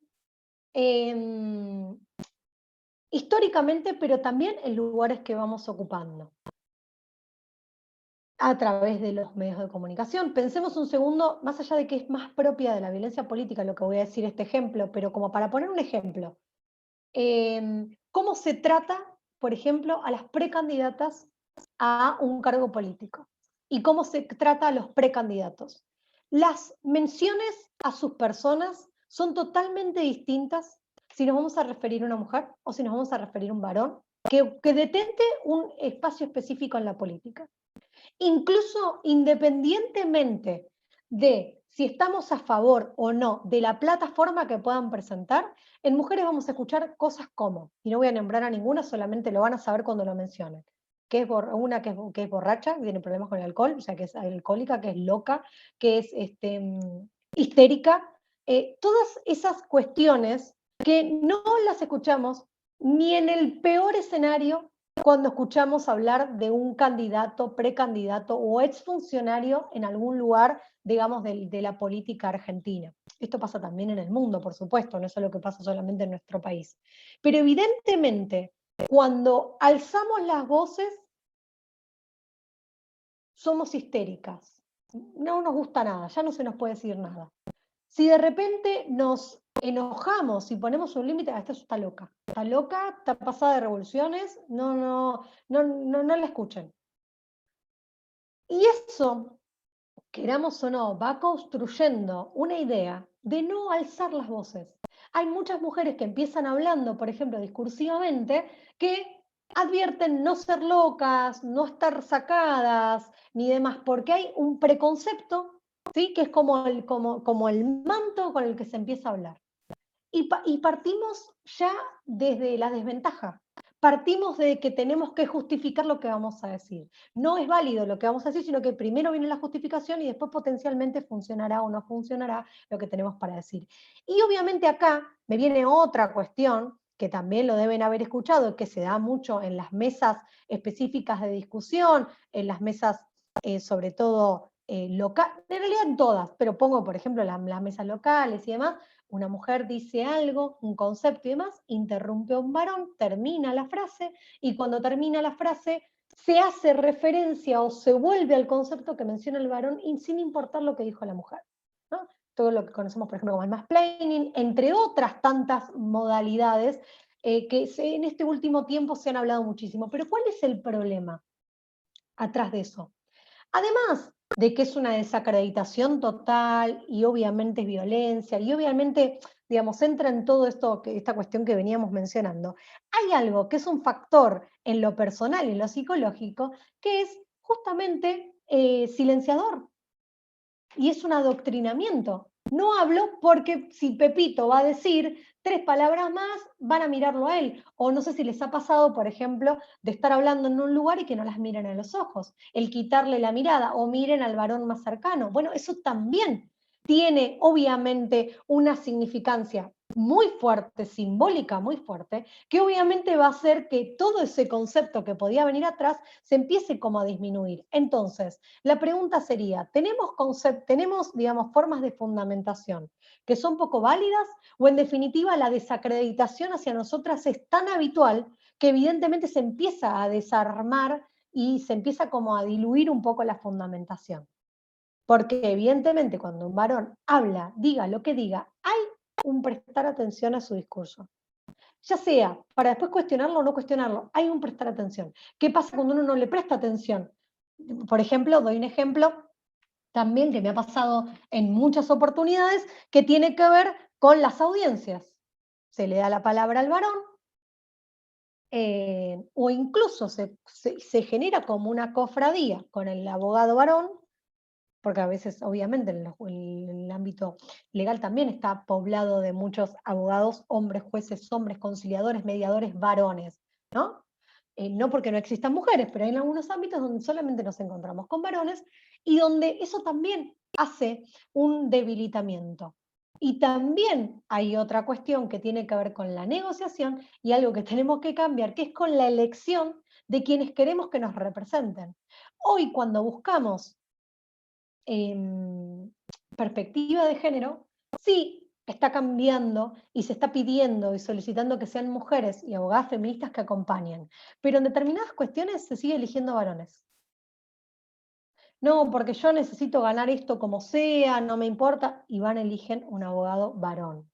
históricamente, pero también en lugares que vamos ocupando a través de los medios de comunicación. Pensemos un segundo, más allá de que es más propia de la violencia política lo que voy a decir este ejemplo, pero como para poner un ejemplo, cómo se trata, por ejemplo, a las precandidatas a un cargo político y cómo se trata a los precandidatos. Las menciones a sus personas son totalmente distintas si nos vamos a referir a una mujer o si nos vamos a referir a un varón que detente un espacio específico en la política. Incluso independientemente de si estamos a favor o no de la plataforma que puedan presentar, en mujeres vamos a escuchar cosas como, y no voy a nombrar a ninguna, solamente lo van a saber cuando lo mencionen, que es una que es borracha, que tiene problemas con el alcohol, o sea, que es alcohólica, que es loca, que es histérica, todas esas cuestiones que no las escuchamos ni en el peor escenario cuando escuchamos hablar de un candidato, precandidato o exfuncionario en algún lugar, digamos, de la política argentina. Esto pasa también en el mundo, por supuesto, no es lo que pasa solamente en nuestro país. Pero evidentemente, cuando alzamos las voces, somos histéricas. No nos gusta nada, ya no se nos puede decir nada. Si de repente nos enojamos y ponemos un límite, esta está loca, está pasada de revoluciones, no la escuchen. Y eso, queramos o no, va construyendo una idea de no alzar las voces. Hay muchas mujeres que empiezan hablando, por ejemplo, discursivamente, que advierten no ser locas, no estar sacadas, ni demás, porque hay un preconcepto, ¿sí? Que es como el manto con el que se empieza a hablar. Y partimos ya desde la desventaja. Partimos de que tenemos que justificar lo que vamos a decir. No es válido lo que vamos a decir, sino que primero viene la justificación y después potencialmente funcionará o no funcionará lo que tenemos para decir. Y obviamente acá me viene otra cuestión que también lo deben haber escuchado, que se da mucho en las mesas específicas de discusión, en las mesas sobre todo locales, en realidad en todas, pero pongo por ejemplo las mesas locales y demás. Una mujer dice algo, un concepto y demás, interrumpe a un varón, termina la frase, y cuando termina la frase se hace referencia o se vuelve al concepto que menciona el varón y sin importar lo que dijo la mujer, ¿no? Todo lo que conocemos, por ejemplo, como el mansplaining, entre otras tantas modalidades en este último tiempo se han hablado muchísimo. Pero ¿cuál es el problema atrás de eso? Además de que es una desacreditación total y obviamente es violencia y obviamente, digamos, entra en todo esto, esta cuestión que veníamos mencionando, hay algo que es un factor en lo personal y en lo psicológico que es justamente silenciador y es un adoctrinamiento. No hablo porque si Pepito va a decir 3 palabras más, van a mirarlo a él. O no sé si les ha pasado, por ejemplo, de estar hablando en un lugar y que no las miren a los ojos. El quitarle la mirada o miren al varón más cercano. Bueno, eso también tiene obviamente una significancia muy fuerte, simbólica muy fuerte, que obviamente va a hacer que todo ese concepto que podía venir atrás se empiece como a disminuir. Entonces, la pregunta sería, ¿tenemos, digamos, formas de fundamentación que son poco válidas o en definitiva la desacreditación hacia nosotras es tan habitual que evidentemente se empieza a desarmar y se empieza como a diluir un poco la fundamentación? Porque evidentemente cuando un varón habla, diga lo que diga, hay un prestar atención a su discurso. Ya sea para después cuestionarlo o no cuestionarlo, hay un prestar atención. ¿Qué pasa cuando uno no le presta atención? Por ejemplo, doy un ejemplo también que me ha pasado en muchas oportunidades, que tiene que ver con las audiencias. Se le da la palabra al varón, o incluso se genera como una cofradía con el abogado varón, porque a veces, obviamente, en el ámbito legal también está poblado de muchos abogados, hombres, jueces, hombres, conciliadores, mediadores, varones, ¿no? No porque no existan mujeres, pero hay en algunos ámbitos donde solamente nos encontramos con varones y donde eso también hace un debilitamiento. Y también hay otra cuestión que tiene que ver con la negociación y algo que tenemos que cambiar, que es con la elección de quienes queremos que nos representen. Hoy, cuando buscamos perspectiva de género, sí está cambiando y se está pidiendo y solicitando que sean mujeres y abogadas feministas que acompañen, pero en determinadas cuestiones se sigue eligiendo varones. No, porque yo necesito ganar esto como sea, no me importa, y van, eligen un abogado varón.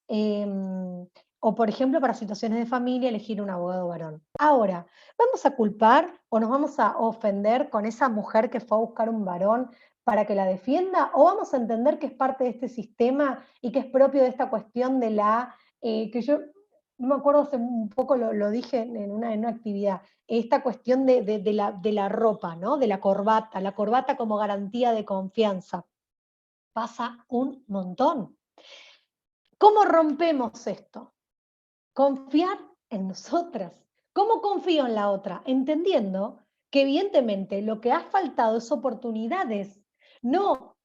O, por ejemplo, para situaciones de familia, elegir un abogado varón. Ahora, ¿vamos a culpar o nos vamos a ofender con esa mujer que fue a buscar un varón para que la defienda? ¿O vamos a entender que es parte de este sistema y que es propio de esta cuestión de que yo, no me acuerdo, hace un poco lo dije en una actividad, esta cuestión de la ropa, ¿no? De la corbata como garantía de confianza. Pasa un montón. ¿Cómo rompemos esto? Confiar en nosotras. ¿Cómo confío en la otra? Entendiendo que evidentemente lo que ha faltado es oportunidades, no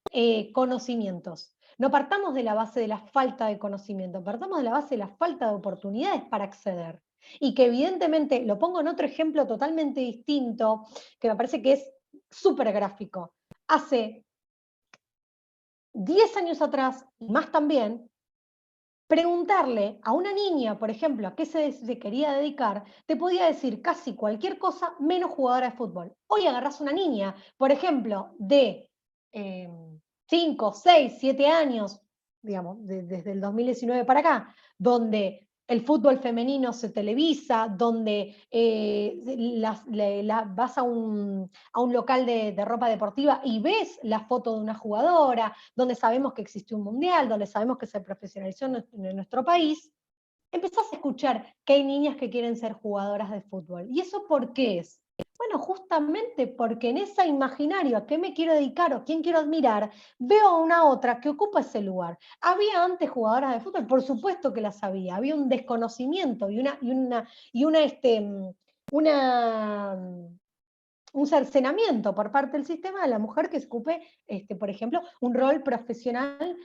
conocimientos. No partamos de la base de la falta de conocimiento, partamos de la base de la falta de oportunidades para acceder. Y que evidentemente, lo pongo en otro ejemplo totalmente distinto, que me parece que es súper gráfico. Hace 10 años atrás, y más también, preguntarle a una niña, por ejemplo, a qué se quería dedicar, te podía decir casi cualquier cosa menos jugadora de fútbol. Hoy agarrás una niña, por ejemplo, de 5, 6, 7 años, digamos, desde el 2019 para acá, donde el fútbol femenino se televisa, donde vas a un local de ropa deportiva y ves la foto de una jugadora, donde sabemos que existió un mundial, donde sabemos que se profesionalizó en nuestro país, empezás a escuchar que hay niñas que quieren ser jugadoras de fútbol. ¿Y eso por qué es? Bueno, justamente porque en ese imaginario a qué me quiero dedicar o quién quiero admirar, veo a una otra que ocupa ese lugar. ¿Había antes jugadoras de fútbol? Por supuesto que las había. Había un desconocimiento una un cercenamiento por parte del sistema de la mujer que ocupe, por ejemplo, un rol profesional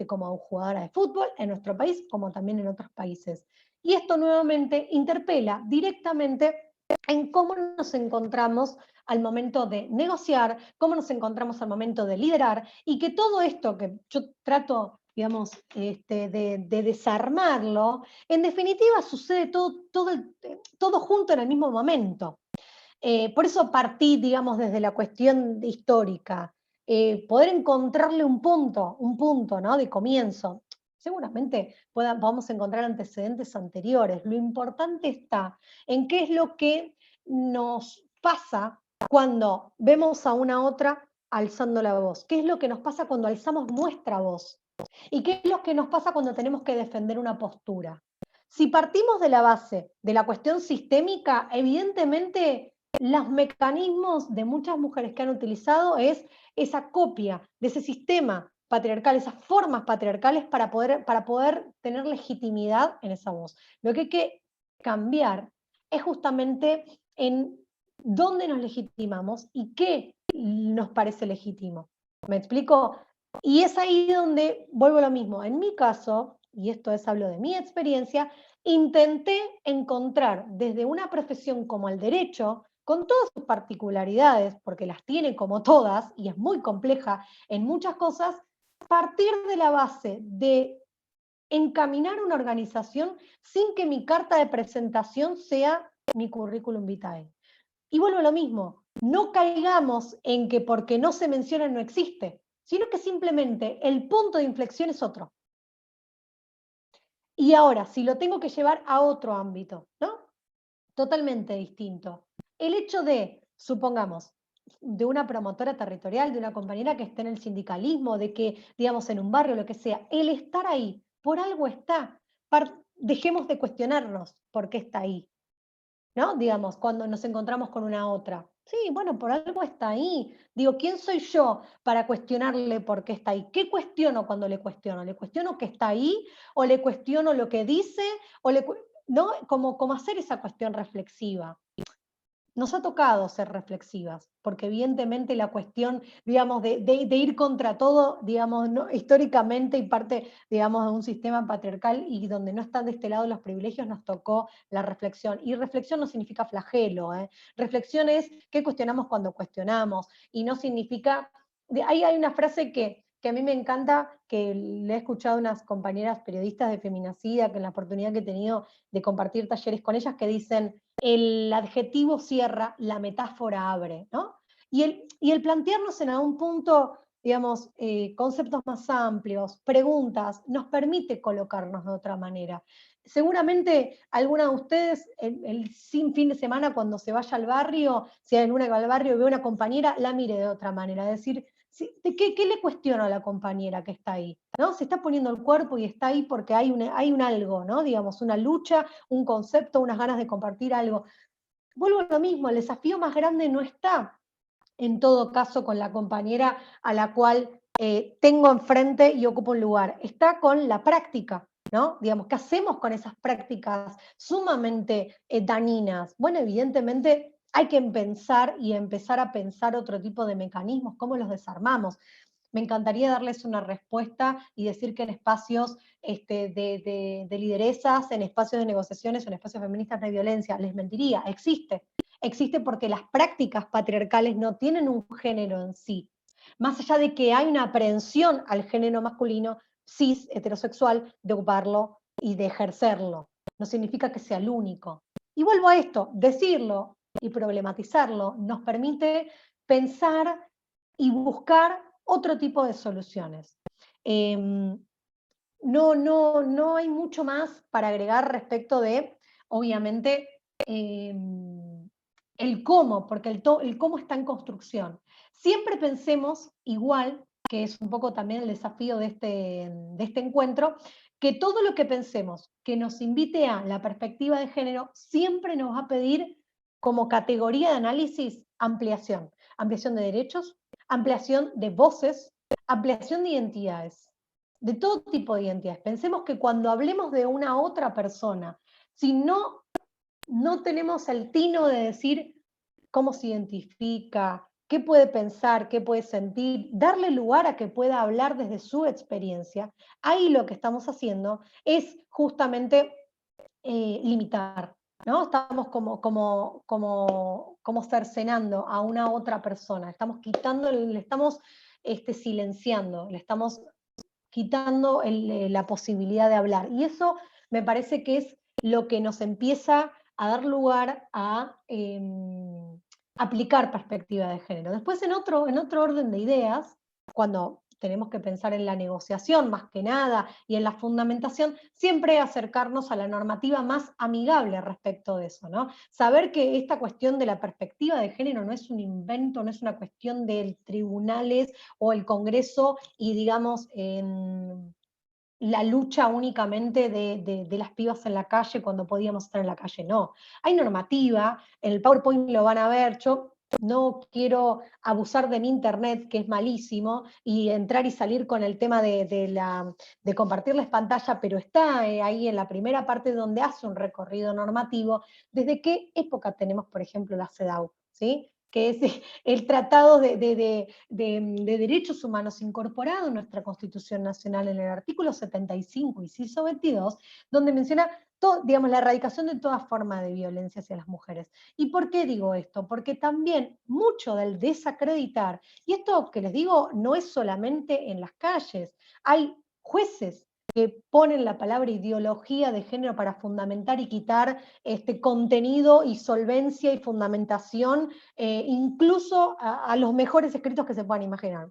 como jugadora de fútbol en nuestro país, como también en otros países. Y esto nuevamente interpela directamente en cómo nos encontramos al momento de negociar, cómo nos encontramos al momento de liderar, y que todo esto que yo trato, digamos, de desarmarlo, en definitiva sucede todo junto en el mismo momento. Por eso partí, digamos, desde la cuestión histórica, poder encontrarle un punto, ¿no? De comienzo. Seguramente podamos encontrar antecedentes anteriores. Lo importante está en qué es lo que nos pasa cuando vemos a una otra alzando la voz. ¿Qué es lo que nos pasa cuando alzamos nuestra voz? ¿Y qué es lo que nos pasa cuando tenemos que defender una postura? Si partimos de la base de la cuestión sistémica, evidentemente los mecanismos de muchas mujeres que han utilizado es esa copia de ese sistema patriarcal, esas formas patriarcales para poder tener legitimidad en esa voz. Lo que hay que cambiar es justamente en dónde nos legitimamos y qué nos parece legítimo. ¿Me explico? Y es ahí donde vuelvo a lo mismo. En mi caso, y esto es hablo de mi experiencia, intenté encontrar desde una profesión como el derecho, con todas sus particularidades, porque las tiene como todas y es muy compleja en muchas cosas, partir de la base de encaminar una organización sin que mi carta de presentación sea mi currículum vitae. Y vuelvo a lo mismo, no caigamos en que porque no se menciona no existe, sino que simplemente el punto de inflexión es otro. Y ahora, si lo tengo que llevar a otro ámbito, ¿no? Totalmente distinto. El hecho de, supongamos, de una promotora territorial, de una compañera que esté en el sindicalismo, de que, digamos, en un barrio, lo que sea, el estar ahí, por algo está. Dejemos de cuestionarnos por qué está ahí. ¿No? Digamos, cuando nos encontramos con una otra. Sí, bueno, por algo está ahí. Digo, ¿quién soy yo para cuestionarle por qué está ahí? ¿Qué cuestiono cuando le cuestiono? ¿Le cuestiono que está ahí? ¿O le cuestiono lo que dice? ¿O ¿no? Como hacer esa cuestión reflexiva. Nos ha tocado ser reflexivas, porque evidentemente la cuestión, digamos, de ir contra todo, digamos, ¿no? Históricamente y parte, digamos, de un sistema patriarcal y donde no están de este lado los privilegios, nos tocó la reflexión. Y reflexión no significa flagelo, ¿eh? Reflexión es qué cuestionamos cuando cuestionamos, y no significa... Ahí hay una frase que a mí me encanta, que le he escuchado a unas compañeras periodistas de Feminacida, que en la oportunidad que he tenido de compartir talleres con ellas, que dicen, el adjetivo cierra, la metáfora abre, ¿no? Y el plantearnos en algún punto, digamos, conceptos más amplios, preguntas, nos permite colocarnos de otra manera. Seguramente alguna de ustedes, el fin de semana, cuando se vaya al barrio, si hay alguna que va al barrio y ve a una compañera, la mire de otra manera, decir, ¿qué le cuestiono a la compañera que está ahí? ¿No? Se está poniendo el cuerpo y está ahí porque hay un algo, ¿no? Digamos, una lucha, un concepto, unas ganas de compartir algo. Vuelvo a lo mismo, el desafío más grande no está, en todo caso, con la compañera a la cual tengo enfrente y ocupo un lugar. Está con la práctica, ¿no? Digamos, ¿qué hacemos con esas prácticas sumamente dañinas? Bueno, evidentemente hay que pensar y empezar a pensar otro tipo de mecanismos, cómo los desarmamos. Me encantaría darles una respuesta y decir que en espacios de lideresas, en espacios de negociaciones o en espacios feministas no hay violencia. Les mentiría, existe. Existe porque las prácticas patriarcales no tienen un género en sí. Más allá de que hay una aprehensión al género masculino, cis, heterosexual, de ocuparlo y de ejercerlo. No significa que sea el único. Y vuelvo a esto, decirlo y problematizarlo nos permite pensar y buscar otro tipo de soluciones. No hay mucho más para agregar respecto de, obviamente, el cómo, porque el cómo está en construcción. Siempre pensemos igual, que es un poco también el desafío de este encuentro, que todo lo que pensemos que nos invite a la perspectiva de género siempre nos va a pedir como categoría de análisis ampliación. Ampliación de derechos, ampliación de voces, ampliación de identidades, de todo tipo de identidades. Pensemos que cuando hablemos de una otra persona, si no tenemos el tino de decir cómo se identifica, qué puede pensar, qué puede sentir, darle lugar a que pueda hablar desde su experiencia, ahí lo que estamos haciendo es justamente limitar, ¿no? Estamos como cercenando a una otra persona, estamos quitando, le estamos silenciando, le estamos quitando la posibilidad de hablar. Y eso me parece que es lo que nos empieza a dar lugar a aplicar perspectiva de género. Después, en otro orden de ideas, cuando tenemos que pensar en la negociación más que nada y en la fundamentación, siempre acercarnos a la normativa más amigable respecto de eso, ¿no? Saber que esta cuestión de la perspectiva de género no es un invento, no es una cuestión de tribunales o el Congreso y digamos en la lucha únicamente de las pibas en la calle cuando podíamos estar en la calle, no. Hay normativa, en el PowerPoint lo van a ver, yo no quiero abusar de mi internet, que es malísimo, y entrar y salir con el tema de compartirles pantalla, pero está ahí en la primera parte donde hace un recorrido normativo, desde qué época tenemos, por ejemplo, la CEDAW, ¿sí? Que es el Tratado de Derechos Humanos incorporado en nuestra Constitución Nacional en el artículo 75, inciso 22, donde menciona digamos, la erradicación de toda forma de violencia hacia las mujeres. ¿Y por qué digo esto? Porque también mucho del desacreditar, y esto que les digo no es solamente en las calles, hay jueces que ponen la palabra ideología de género para fundamentar y quitar contenido y solvencia y fundamentación, incluso a los mejores escritos que se puedan imaginar.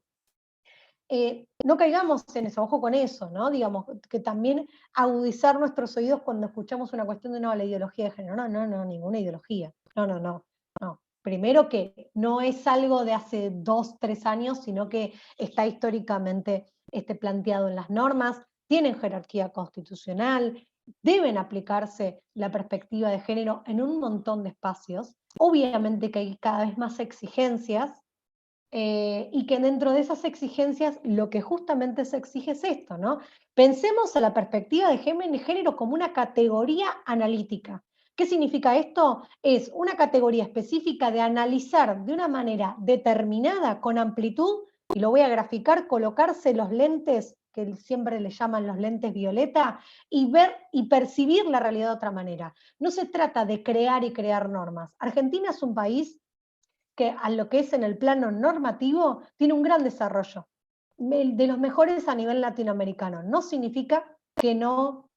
No caigamos en eso, ojo con eso, ¿no? Digamos, que también agudizar nuestros oídos cuando escuchamos una cuestión de no, la ideología de género. No, ninguna ideología. No. Primero que no es algo de hace 2, 3 años, sino que está históricamente planteado en las normas, tienen jerarquía constitucional, deben aplicarse la perspectiva de género en un montón de espacios. Obviamente que hay cada vez más exigencias, y que dentro de esas exigencias lo que justamente se exige es esto, ¿no? Pensemos a la perspectiva de género como una categoría analítica. ¿Qué significa esto? Es una categoría específica de analizar de una manera determinada, con amplitud, y lo voy a graficar, colocarse los lentes, que siempre le llaman los lentes violeta, y ver y percibir la realidad de otra manera. No se trata de crear y crear normas. Argentina es un país que a lo que es en el plano normativo tiene un gran desarrollo, de los mejores a nivel latinoamericano. No significa que no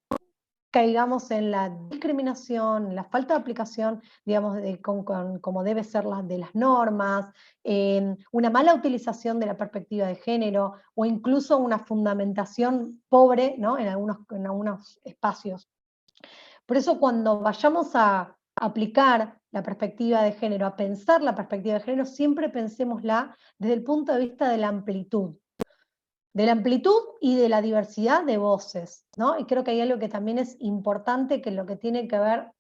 caigamos en la discriminación, la falta de aplicación, digamos, como debe ser de las normas, una mala utilización de la perspectiva de género o incluso una fundamentación pobre, ¿no? en algunos espacios. Por eso cuando vayamos a aplicar la perspectiva de género, a pensar la perspectiva de género, siempre pensémosla desde el punto de vista de la amplitud y de la diversidad de voces, ¿no? Y creo que hay algo que también es importante, que lo que tiene que ver,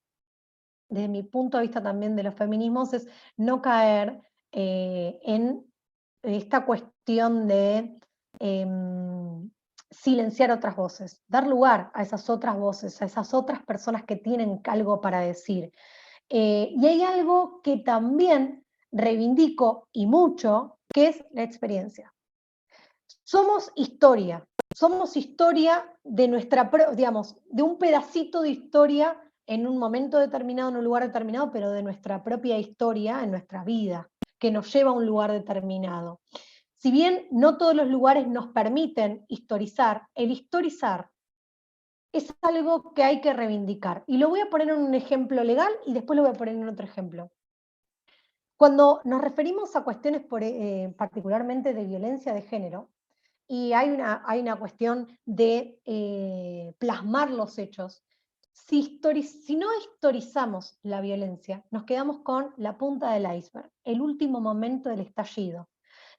desde mi punto de vista también de los feminismos, es no caer en esta cuestión de silenciar otras voces, dar lugar a esas otras voces, a esas otras personas que tienen algo para decir. Y hay algo que también reivindico y mucho, que es la experiencia. Somos historia de nuestra, digamos, de un pedacito de historia en un momento determinado, en un lugar determinado, pero de nuestra propia historia en nuestra vida, que nos lleva a un lugar determinado. Si bien no todos los lugares nos permiten historizar, el historizar es algo que hay que reivindicar. Y lo voy a poner en un ejemplo legal y después lo voy a poner en otro ejemplo. Cuando nos referimos a cuestiones particularmente de violencia de género, y hay una cuestión de plasmar los hechos, si no historizamos la violencia, nos quedamos con la punta del iceberg, el último momento del estallido.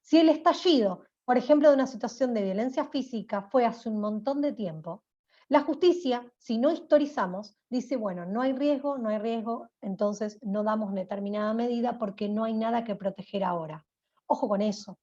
Si el estallido, por ejemplo, de una situación de violencia física fue hace un montón de tiempo, la justicia, si no historizamos, dice, bueno, no hay riesgo, entonces no damos determinada medida porque no hay nada que proteger ahora. Ojo con eso.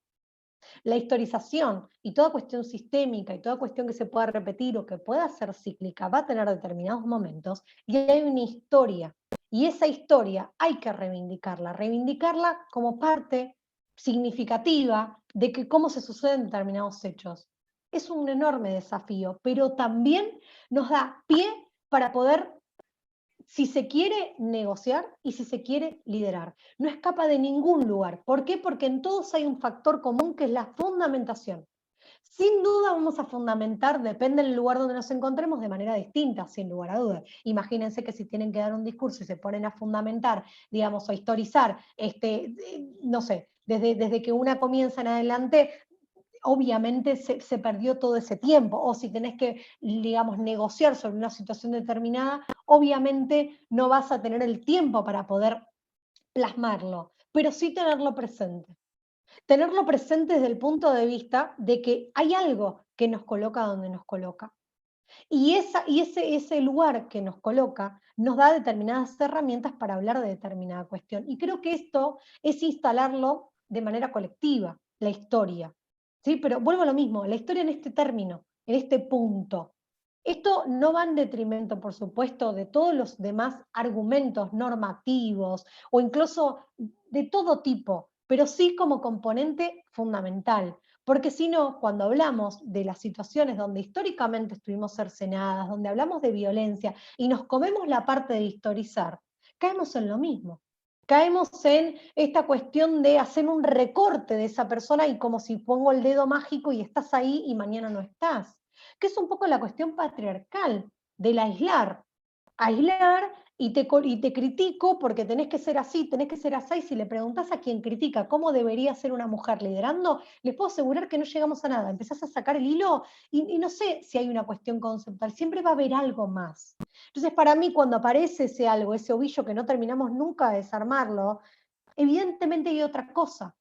La historización y toda cuestión sistémica y toda cuestión que se pueda repetir o que pueda ser cíclica va a tener determinados momentos y hay una historia. Y esa historia hay que reivindicarla como parte significativa de que cómo se suceden determinados hechos. Es un enorme desafío, pero también nos da pie para poder, si se quiere, negociar y si se quiere, liderar. No escapa de ningún lugar. ¿Por qué? Porque en todos hay un factor común que es la fundamentación. Sin duda vamos a fundamentar, depende del lugar donde nos encontremos, de manera distinta, sin lugar a dudas. Imagínense que si tienen que dar un discurso y se ponen a fundamentar, digamos, a historizar, no sé, desde que una comienza en adelante, obviamente se perdió todo ese tiempo, o si tenés que, digamos, negociar sobre una situación determinada, obviamente no vas a tener el tiempo para poder plasmarlo, pero sí tenerlo presente. Tenerlo presente desde el punto de vista de que hay algo que nos coloca donde nos coloca. Ese lugar que nos coloca nos da determinadas herramientas para hablar de determinada cuestión. Y creo que esto es instalarlo de manera colectiva, la historia. ¿Sí? Pero vuelvo a lo mismo, la historia en este término, en este punto. Esto no va en detrimento, por supuesto, de todos los demás argumentos normativos o incluso de todo tipo, pero sí como componente fundamental. Porque si no, cuando hablamos de las situaciones donde históricamente estuvimos cercenadas, donde hablamos de violencia y nos comemos la parte de historizar, caemos en lo mismo. Caemos en esta cuestión de hacer un recorte de esa persona y como si pongo el dedo mágico y estás ahí y mañana no estás. Que es un poco la cuestión patriarcal del aislar. Aislar y te critico porque tenés que ser así. Y si le preguntás a quien critica cómo debería ser una mujer liderando, les puedo asegurar que no llegamos a nada. Empezás a sacar el hilo y no sé si hay una cuestión conceptual, siempre va a haber algo más. Entonces, para mí, cuando aparece ese algo, ese ovillo que no terminamos nunca de desarmarlo, evidentemente hay otra cosa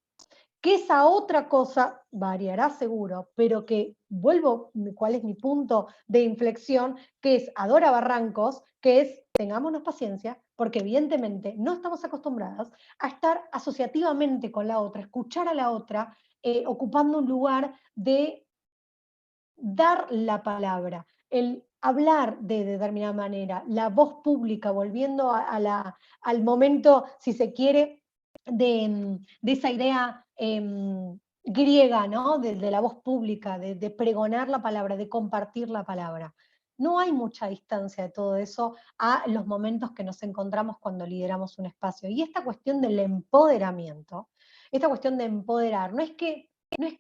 que esa otra cosa variará seguro, pero que vuelvo, cuál es mi punto de inflexión, que es Adora Barrancos, que es tengámonos paciencia, porque evidentemente no estamos acostumbradas a estar asociativamente con la otra, escuchar a la otra, ocupando un lugar de dar la palabra, el hablar de determinada manera, la voz pública, volviendo al momento, si se quiere, de esa idea griega, ¿no? De la voz pública, de pregonar la palabra, de compartir la palabra. No hay mucha distancia de todo eso a los momentos que nos encontramos cuando lideramos un espacio. Y esta cuestión del empoderamiento, esta cuestión de empoderar, no es que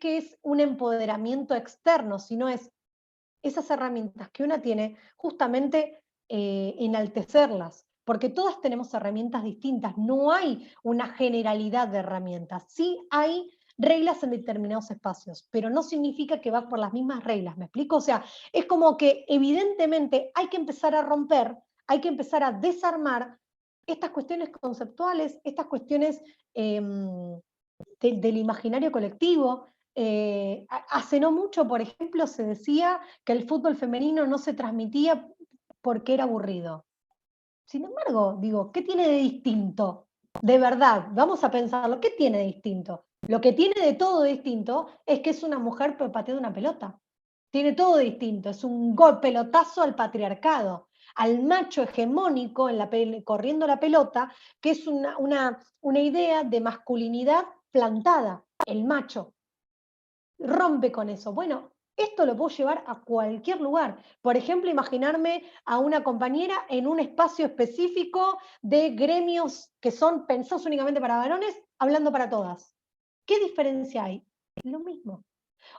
es un empoderamiento externo, sino es esas herramientas que una tiene, justamente enaltecerlas, porque todas tenemos herramientas distintas, no hay una generalidad de herramientas, sí hay reglas en determinados espacios, pero no significa que vas por las mismas reglas, ¿me explico? O sea, es como que evidentemente hay que empezar a romper, hay que empezar a desarmar estas cuestiones conceptuales, estas cuestiones del imaginario colectivo. Hace no mucho, por ejemplo, se decía que el fútbol femenino no se transmitía porque era aburrido. Sin embargo, digo, ¿qué tiene de distinto? De verdad, vamos a pensarlo, ¿qué tiene de distinto? Lo que tiene de todo de distinto es que es una mujer pateando una pelota. Tiene todo de distinto, es un gol, pelotazo al patriarcado, al macho hegemónico en corriendo la pelota, que es una idea de masculinidad plantada, el macho rompe con eso. Bueno, esto lo puedo llevar a cualquier lugar. Por ejemplo, imaginarme a una compañera en un espacio específico de gremios que son pensados únicamente para varones, hablando para todas. ¿Qué diferencia hay? Lo mismo.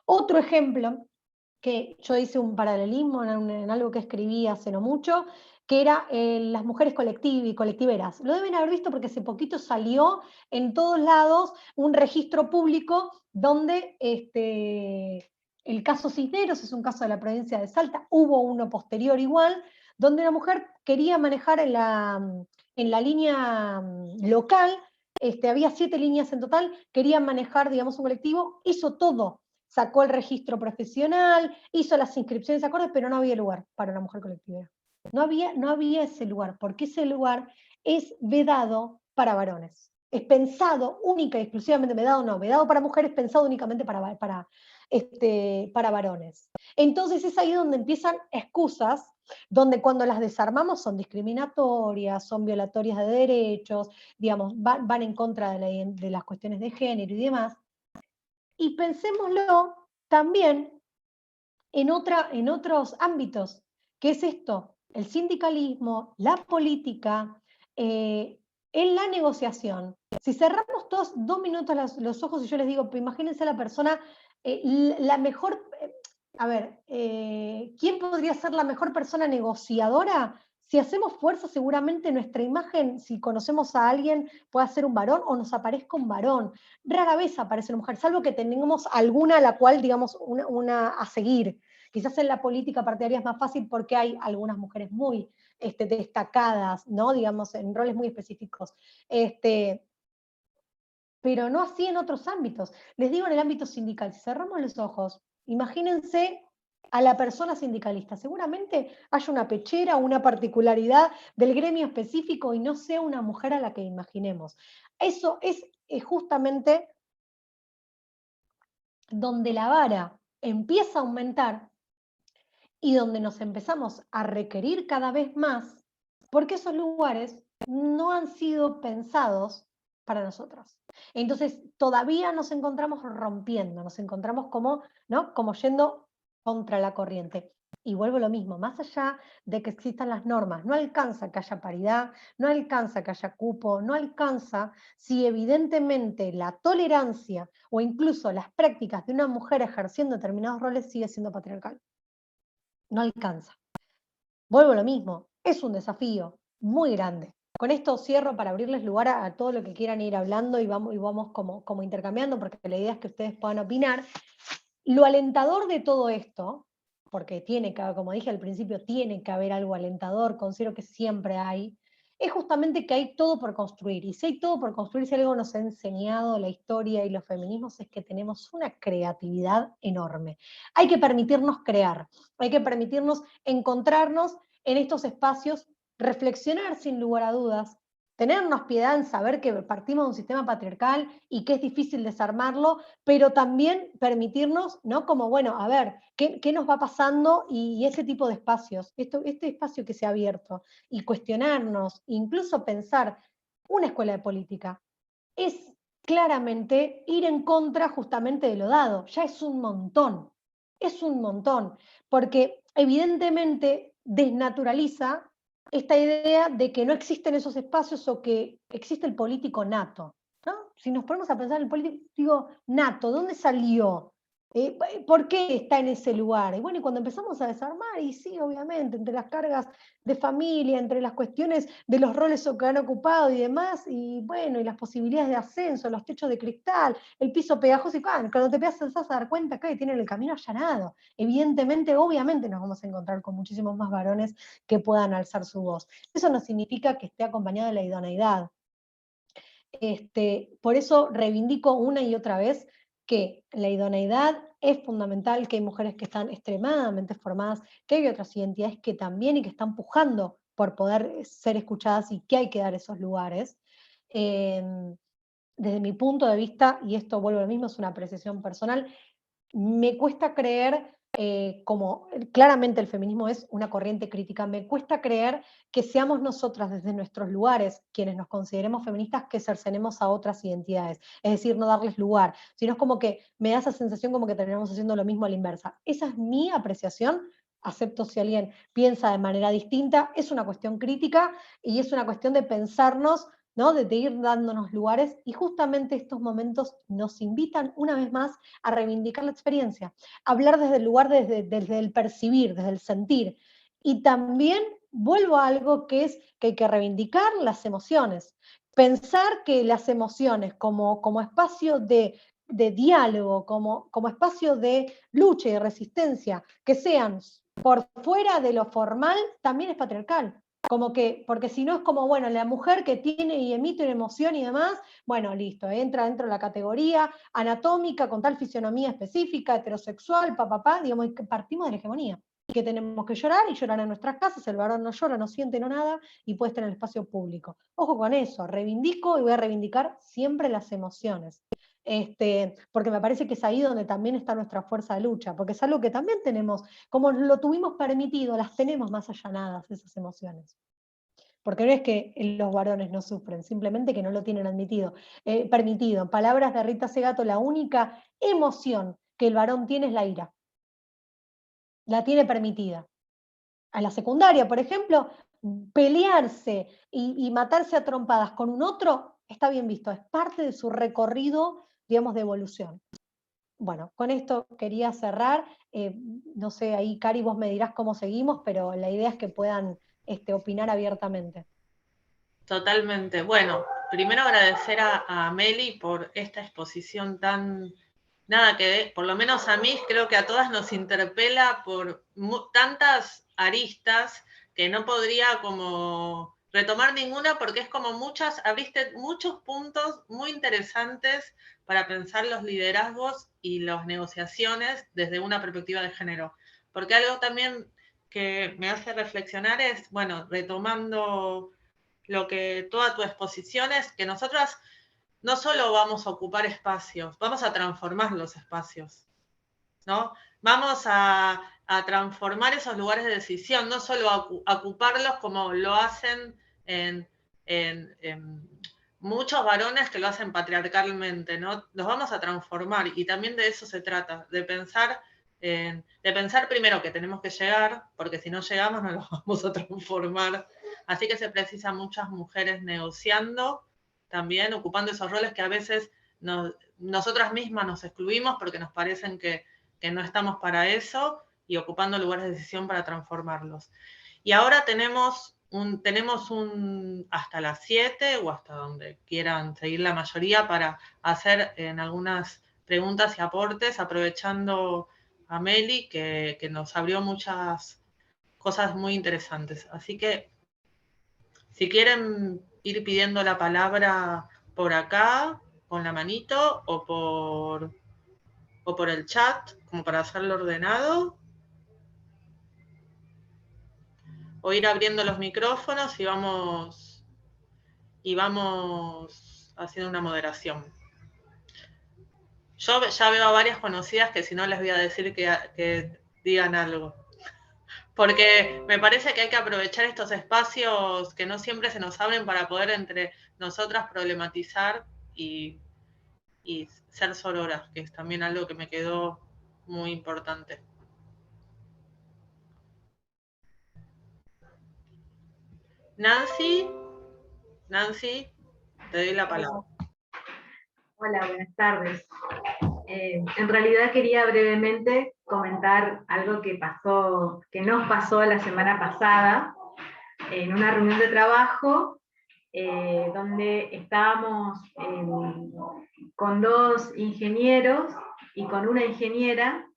Otro ejemplo, que yo hice un paralelismo en algo que escribí hace no mucho, que era las mujeres colectiveras. Lo deben haber visto porque hace poquito salió en todos lados un registro público donde el caso Cisneros es un caso de la provincia de Salta, hubo uno posterior igual, donde una mujer quería manejar en la línea local, había 7 líneas en total, querían manejar, digamos, un colectivo, hizo todo, sacó el registro profesional, hizo las inscripciones de acordes, pero no había lugar para una mujer colectiva. No había ese lugar, porque ese lugar es vedado para varones. Es pensado única y exclusivamente, vedado para mujeres, pensado únicamente para varones. Entonces es ahí donde empiezan excusas, donde cuando las desarmamos son discriminatorias, son violatorias de derechos, digamos, van en contra de las cuestiones de género y demás. Y pensémoslo también en otros ámbitos, que es esto, el sindicalismo, la política, en la negociación. Si cerramos todos 2 minutos los ojos y yo les digo, pues imagínense a la persona, la mejor, a ver, ¿quién podría ser la mejor persona negociadora? Si hacemos fuerza, seguramente nuestra imagen, si conocemos a alguien, pueda ser un varón o nos aparezca un varón. Rara vez aparece una mujer, salvo que tengamos alguna a la cual, digamos, una a seguir. Quizás en la política partidaria es más fácil porque hay algunas mujeres muy destacadas, ¿no? Digamos, en roles muy específicos. Pero no así en otros ámbitos. Les digo en el ámbito sindical, si cerramos los ojos, imagínense a la persona sindicalista. Seguramente haya una pechera, una particularidad del gremio específico y no sea una mujer a la que imaginemos. Eso es justamente donde la vara empieza a aumentar y donde nos empezamos a requerir cada vez más, porque esos lugares no han sido pensados para nosotras. Entonces, todavía nos encontramos rompiendo, nos encontramos como, ¿no? Como yendo contra la corriente. Y vuelvo a lo mismo, más allá de que existan las normas, no alcanza que haya paridad, no alcanza que haya cupo, no alcanza si evidentemente la tolerancia o incluso las prácticas de una mujer ejerciendo determinados roles sigue siendo patriarcal. No alcanza. Vuelvo a lo mismo, es un desafío muy grande. Con esto cierro para abrirles lugar a todo lo que quieran ir hablando y vamos como intercambiando, porque la idea es que ustedes puedan opinar. Lo alentador de todo esto, porque tiene que, como dije al principio, tiene que haber algo alentador, considero que siempre hay, es justamente que hay todo por construir. Y si hay todo por construir, si algo nos ha enseñado la historia y los feminismos, es que tenemos una creatividad enorme. Hay que permitirnos crear, hay que permitirnos encontrarnos en estos espacios, reflexionar sin lugar a dudas, tenernos piedad en saber que partimos de un sistema patriarcal y que es difícil desarmarlo, pero también permitirnos, ¿no? Como, bueno, a ver, ¿qué nos va pasando? Y ese tipo de espacios, este espacio que se ha abierto, y cuestionarnos, incluso pensar una escuela de política, es claramente ir en contra justamente de lo dado, ya es un montón, porque evidentemente desnaturaliza esta idea de que no existen esos espacios o que existe el político nato, ¿no? Si nos ponemos a pensar el político nato, ¿dónde salió? ¿Por qué está en ese lugar? Y bueno, y cuando empezamos a desarmar, y sí, obviamente, entre las cargas de familia, entre las cuestiones de los roles que han ocupado y demás, y bueno, y las posibilidades de ascenso, los techos de cristal, el piso pegajoso, y cuando te empiezas a dar cuenta que tienen el camino allanado. Evidentemente, obviamente nos vamos a encontrar con muchísimos más varones que puedan alzar su voz. Eso no significa que esté acompañado de la idoneidad. Por eso reivindico una y otra vez que la idoneidad es fundamental, que hay mujeres que están extremadamente formadas, que hay otras identidades que también y que están pujando por poder ser escuchadas y que hay que dar esos lugares. Eh, Desde mi punto de vista, y esto vuelvo a lo mismo, es una apreciación personal, me cuesta creer, como claramente el feminismo es una corriente crítica, me cuesta creer que seamos nosotras desde nuestros lugares, quienes nos consideremos feministas, que cercenemos a otras identidades, es decir, no darles lugar, sino es como que me da esa sensación como que terminamos haciendo lo mismo a la inversa. Esa es mi apreciación. Acepto si alguien piensa de manera distinta, es una cuestión crítica y es una cuestión de pensarnos, ¿no? De ir dándonos lugares, y justamente estos momentos nos invitan una vez más a reivindicar la experiencia, a hablar desde el lugar, desde el percibir, desde el sentir. Y también vuelvo a algo que es que hay que reivindicar las emociones, pensar que las emociones como espacio de diálogo, como espacio de lucha y de resistencia, que sean por fuera de lo formal, también es patriarcal. Como que, porque si no es como, bueno, la mujer que tiene y emite una emoción y demás, bueno, listo, entra dentro de la categoría anatómica, con tal fisionomía específica, heterosexual, digamos, que partimos de la hegemonía. Que tenemos que llorar y llorar en nuestras casas, el varón no llora, no siente, no nada, y puede estar en el espacio público. Ojo con eso, reivindico y voy a reivindicar siempre las emociones. Porque me parece que es ahí donde también está nuestra fuerza de lucha, porque es algo que también tenemos, como lo tuvimos permitido, las tenemos más allanadas esas emociones. Porque no es que los varones no sufren, simplemente que no lo tienen permitido. En palabras de Rita Segato, la única emoción que el varón tiene es la ira. La tiene permitida. A la secundaria, por ejemplo, pelearse y matarse a trompadas con un otro está bien visto, es parte de su recorrido, digamos, de evolución. Bueno, con esto quería cerrar. No sé, ahí, Cari, vos me dirás cómo seguimos, pero la idea es que puedan opinar abiertamente. Totalmente. Bueno, primero agradecer a Meli por esta exposición tan, nada que, por lo menos a mí, creo que a todas nos interpela por tantas aristas que no podría como retomar ninguna porque es como abriste muchos puntos muy interesantes para pensar los liderazgos y las negociaciones desde una perspectiva de género. Porque algo también que me hace reflexionar es, bueno, retomando lo que toda tu exposición es que nosotras no solo vamos a ocupar espacios, vamos a transformar los espacios, ¿no? Vamos a transformar esos lugares de decisión, no solo a ocuparlos como lo hacen en muchos varones que lo hacen patriarcalmente, ¿no? Los vamos a transformar y también de eso se trata, de pensar primero que tenemos que llegar, porque si no llegamos no los vamos a transformar. Así que se precisan muchas mujeres negociando, también ocupando esos roles que a veces nosotras mismas nos excluimos porque nos parecen que no estamos para eso y ocupando lugares de decisión para transformarlos. Y ahora tenemos hasta las 7 o hasta donde quieran seguir la mayoría para hacer en algunas preguntas y aportes, aprovechando a Meli que nos abrió muchas cosas muy interesantes. Así que si quieren ir pidiendo la palabra por acá, con la manito, o por el chat, como para hacerlo ordenado, o ir abriendo los micrófonos y vamos haciendo una moderación. Yo ya veo a varias conocidas que si no les voy a decir que digan algo. Porque me parece que hay que aprovechar estos espacios que no siempre se nos abren para poder entre nosotras problematizar y ser sororas, que es también algo que me quedó muy importante. Nancy, te doy la palabra. Hola, buenas tardes. En realidad quería brevemente comentar algo que nos pasó la semana pasada en una reunión de trabajo donde estábamos con 2 ingenieros y con una ingeniera,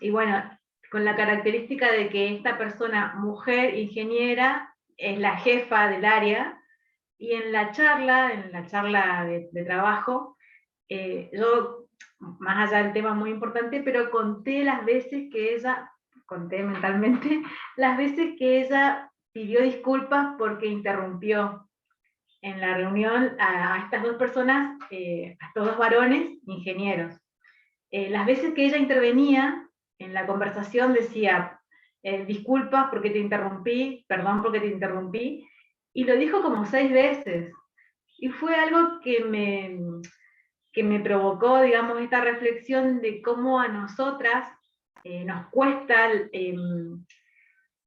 y bueno, con la característica de que esta persona, mujer ingeniera, es la jefa del área, y en la charla de trabajo, yo, más allá del tema muy importante, pero conté mentalmente, las veces que ella pidió disculpas porque interrumpió en la reunión a estas 2 personas, a estos 2 varones ingenieros. Las veces que ella intervenía en la conversación decía, disculpas porque te interrumpí, perdón porque te interrumpí, y lo dijo como 6 veces. Y fue algo que me provocó, digamos, esta reflexión de cómo a nosotras nos cuesta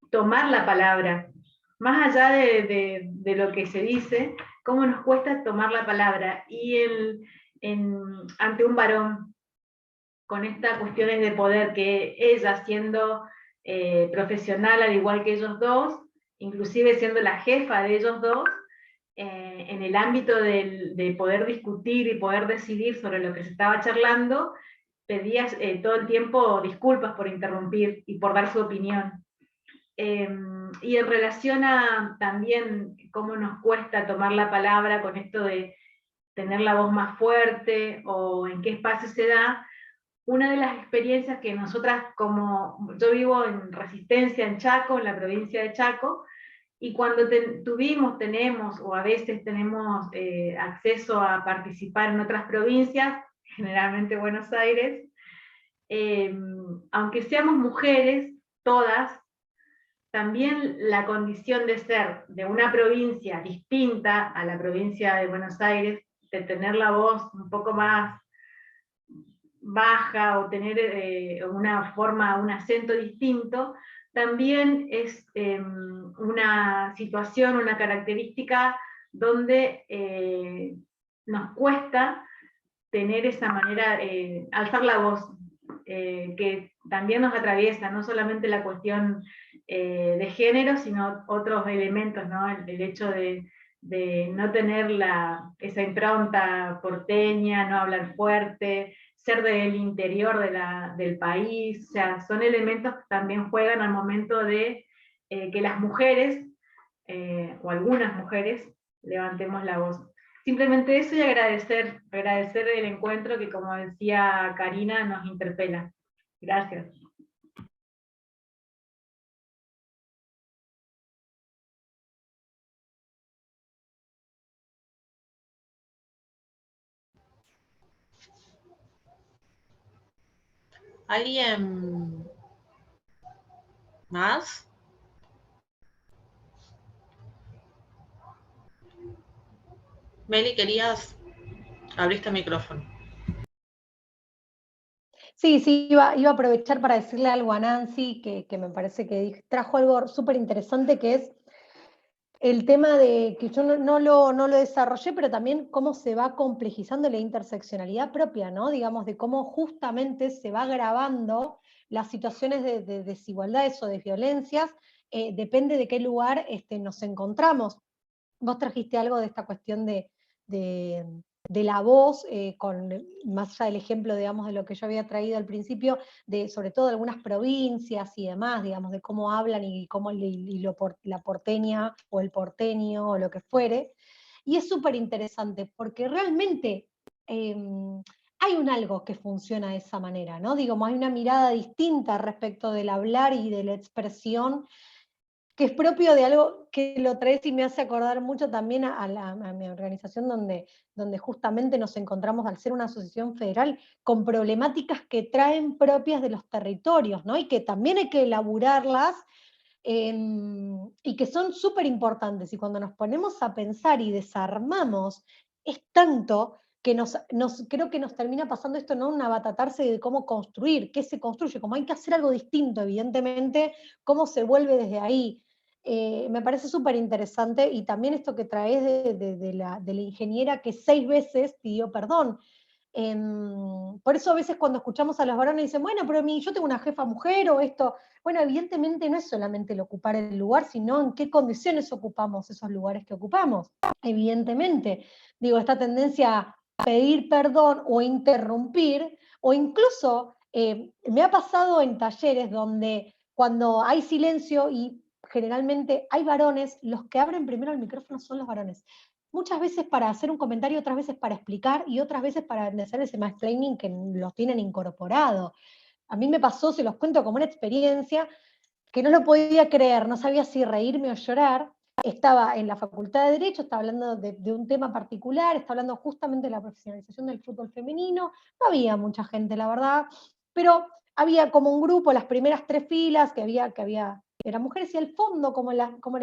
tomar la palabra. Más allá de lo que se dice, cómo nos cuesta tomar la palabra. Y ante un varón, con estas cuestiones de poder, que ella siendo profesional al igual que ellos dos, inclusive siendo la jefa de ellos dos, en el ámbito de poder discutir y poder decidir sobre lo que se estaba charlando, pedía todo el tiempo disculpas por interrumpir y por dar su opinión. Y en relación a también cómo nos cuesta tomar la palabra con esto de tener la voz más fuerte o en qué espacio se da, una de las experiencias que nosotras, yo vivo en Resistencia, en Chaco, en la provincia de Chaco, y cuando tenemos o a veces tenemos acceso a participar en otras provincias, generalmente Buenos Aires, aunque seamos mujeres, todas, también la condición de ser de una provincia distinta a la provincia de Buenos Aires, de tener la voz un poco más baja o tener una forma, un acento distinto, también es una situación, una característica donde nos cuesta tener esa manera, alzar la voz, que también nos atraviesa, no solamente la cuestión de género, sino otros elementos, ¿no? El hecho de no tener esa impronta porteña, no hablar fuerte, ser del interior del país, o sea, son elementos que también juegan al momento de que las mujeres, o algunas mujeres, levantemos la voz. Simplemente eso y agradecer el encuentro que, como decía Karina, nos interpela. Gracias. ¿Alguien más? Meli, querías, abriste el micrófono. Sí, iba a aprovechar para decirle algo a Nancy, que me parece que trajo algo súper interesante, que es el tema de que yo no lo desarrollé, pero también cómo se va complejizando la interseccionalidad propia, ¿no? Digamos, de cómo justamente se va agravando las situaciones de desigualdades o de violencias, depende de qué lugar nos encontramos. Vos trajiste algo de esta cuestión de la voz, más allá del ejemplo, digamos, de lo que yo había traído al principio, sobre todo de algunas provincias y demás, digamos, de cómo hablan y cómo la porteña o el porteño o lo que fuere. Y es súper interesante porque realmente hay un algo que funciona de esa manera, ¿no? Digamos, hay una mirada distinta respecto del hablar y de la expresión que es propio de algo que lo traes y me hace acordar mucho también a mi organización donde justamente nos encontramos al ser una asociación federal con problemáticas que traen propias de los territorios, ¿no? Y que también hay que elaborarlas y que son súper importantes. Y cuando nos ponemos a pensar y desarmamos, es tanto que creo que nos termina pasando esto, ¿no? Un abatatarse de cómo construir, qué se construye, como hay que hacer algo distinto, evidentemente, cómo se vuelve desde ahí. Me parece súper interesante, y también esto que traes de la ingeniera que 6 veces pidió perdón. Por eso a veces cuando escuchamos a los varones dicen, bueno, pero yo tengo una jefa mujer o esto. Bueno, evidentemente no es solamente el ocupar el lugar, sino en qué condiciones ocupamos esos lugares que ocupamos. Evidentemente, digo, esta tendencia a pedir perdón o interrumpir, o incluso me ha pasado en talleres donde cuando hay silencio y generalmente hay varones, los que abren primero el micrófono son los varones. Muchas veces para hacer un comentario, otras veces para explicar y otras veces para hacer ese mansplaining que los tienen incorporado. A mí me pasó, se los cuento como una experiencia, que no lo podía creer, no sabía si reírme o llorar. Estaba en la Facultad de Derecho, estaba hablando de un tema particular, estaba hablando justamente de la profesionalización del fútbol femenino. No había mucha gente, la verdad, pero había como un grupo, las primeras 3 filas, eran mujeres, y al fondo, como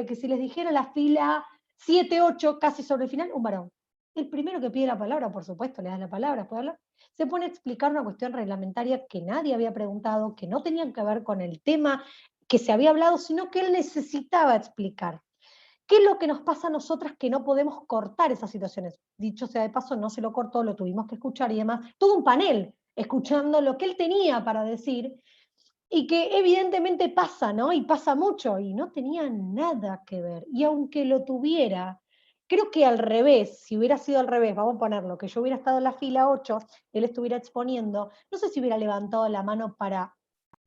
que si les dijera, la fila 7, 8, casi sobre el final, un varón. El primero que pide la palabra, por supuesto, le da la palabra, ¿puede hablar? Se pone a explicar una cuestión reglamentaria que nadie había preguntado, que no tenía que ver con el tema que se había hablado, sino que él necesitaba explicar. ¿Qué es lo que nos pasa a nosotras que no podemos cortar esas situaciones? Dicho sea de paso, no se lo cortó, lo tuvimos que escuchar y demás. Todo un panel escuchando lo que él tenía para decir, y que evidentemente pasa, ¿no? Y pasa mucho, y no tenía nada que ver. Y aunque lo tuviera, creo que al revés, si hubiera sido al revés, vamos a ponerlo, que yo hubiera estado en la fila 8, él estuviera exponiendo, no sé si hubiera levantado la mano para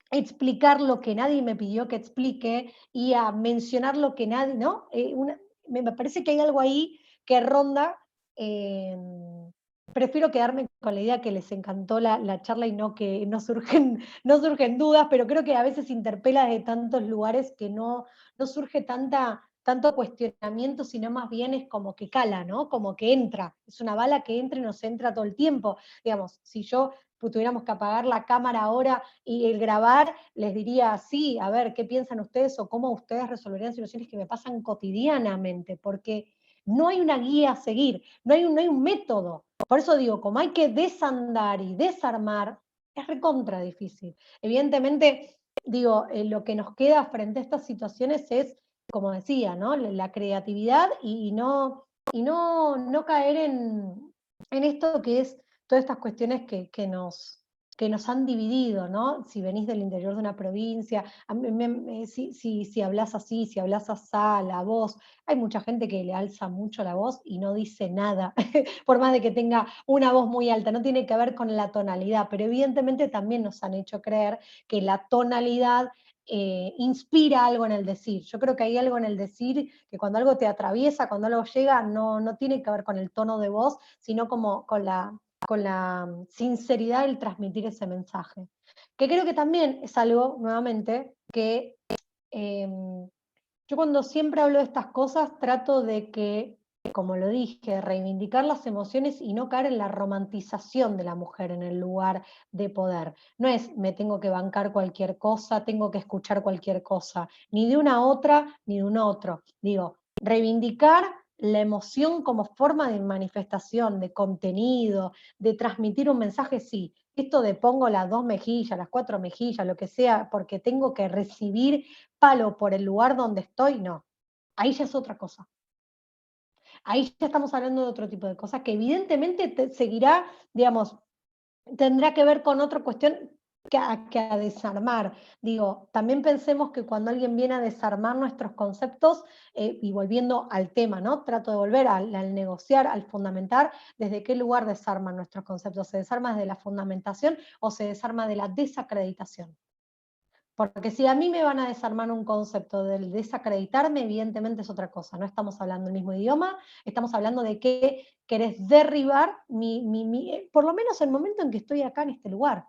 explicar lo que nadie me pidió que explique y a mencionar lo que nadie, ¿no? Me parece que hay algo ahí que ronda. eh, Prefiero quedarme con la idea que les encantó la charla y no que no surgen dudas, pero creo que a veces interpela de tantos lugares que no surge tanto cuestionamiento, sino más bien es como que cala, ¿no? Como que entra, es una bala que entra y nos entra todo el tiempo. Digamos, si yo tuviéramos que apagar la cámara ahora y el grabar, les diría, sí, a ver, ¿qué piensan ustedes o cómo ustedes resolverían situaciones que me pasan cotidianamente? Porque no hay una guía a seguir, no hay un método. Por eso digo, como hay que desandar y desarmar, es recontra difícil. Evidentemente, digo, lo que nos queda frente a estas situaciones es, como decía, ¿no? La creatividad y no caer en esto que es todas estas cuestiones que nos que nos han dividido, ¿no? Si venís del interior de una provincia, si hablas así, si hablas asá, la voz. Hay mucha gente que le alza mucho la voz y no dice nada, por más de que tenga una voz muy alta. No tiene que ver con la tonalidad, pero evidentemente también nos han hecho creer que la tonalidad inspira algo en el decir. Yo creo que hay algo en el decir que cuando algo te atraviesa, cuando algo llega, no tiene que ver con el tono de voz, sino como con la sinceridad del transmitir ese mensaje. Que creo que también es algo, nuevamente, que yo cuando siempre hablo de estas cosas trato de que, como lo dije, reivindicar las emociones y no caer en la romantización de la mujer en el lugar de poder. No es me tengo que bancar cualquier cosa, tengo que escuchar cualquier cosa, ni de una otra, ni de un otro. Digo, reivindicar la emoción como forma de manifestación, de contenido, de transmitir un mensaje, sí. Esto de pongo las 2 mejillas, las 4 mejillas, lo que sea, porque tengo que recibir palo por el lugar donde estoy, no. Ahí ya es otra cosa. Ahí ya estamos hablando de otro tipo de cosas que evidentemente seguirá, digamos, tendrá que ver con otra cuestión que a desarmar. Digo, también pensemos que cuando alguien viene a desarmar nuestros conceptos, y volviendo al tema, ¿no? Trato de volver al negociar, al fundamentar, ¿desde qué lugar desarman nuestros conceptos? ¿Se desarma desde la fundamentación o se desarma de la desacreditación? Porque si a mí me van a desarmar un concepto del desacreditarme, evidentemente es otra cosa. No estamos hablando el mismo idioma, estamos hablando de que querés derribar por lo menos el momento en que estoy acá en este lugar.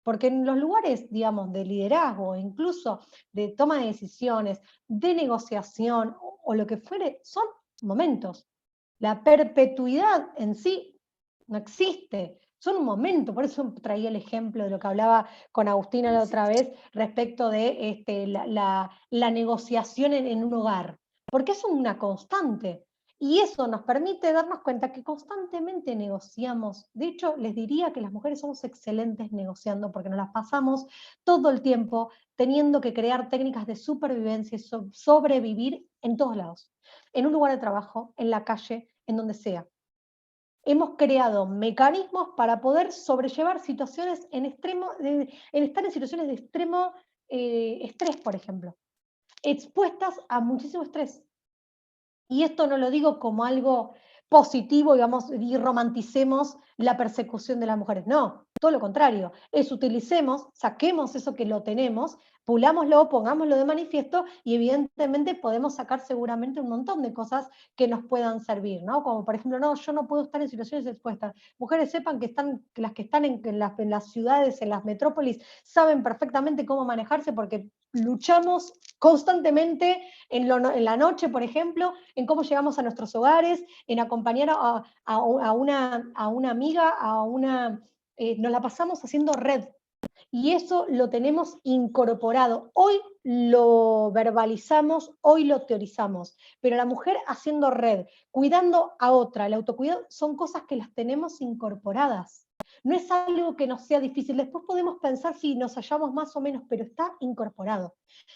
Porque en los lugares, digamos, de liderazgo, incluso de toma de decisiones, de negociación o lo que fuere, son momentos. La perpetuidad en sí no existe. Son un momento, por eso traía el ejemplo de lo que hablaba con Agustina la otra vez respecto de la negociación en un hogar, porque es una constante. Y eso nos permite darnos cuenta que constantemente negociamos. De hecho, les diría que las mujeres somos excelentes negociando porque nos las pasamos todo el tiempo teniendo que crear técnicas de supervivencia y sobrevivir en todos lados. En un lugar de trabajo, en la calle, en donde sea. Hemos creado mecanismos para poder sobrellevar situaciones en estar en situaciones de extremo estrés, por ejemplo, expuestas a muchísimo estrés. Y esto no lo digo como algo positivo, digamos, y romanticemos la persecución de las mujeres. No, todo lo contrario. Es utilicemos, saquemos eso que lo tenemos, pulámoslo, pongámoslo de manifiesto y evidentemente podemos sacar seguramente un montón de cosas que nos puedan servir, ¿no? Como por ejemplo, no, yo no puedo estar en situaciones expuestas. Mujeres sepan que las que están en las ciudades, en las metrópolis, saben perfectamente cómo manejarse porque luchamos constantemente en la noche, por ejemplo, en cómo llegamos a nuestros hogares, en acompañar a una amiga, nos la pasamos haciendo red. Y eso lo tenemos incorporado. Hoy lo verbalizamos, hoy lo teorizamos, pero la mujer haciendo red, cuidando a otra, el autocuidado, son cosas que las tenemos incorporadas. No es algo que nos sea difícil. Después podemos pensar si nos hallamos más o menos, pero está incorporado.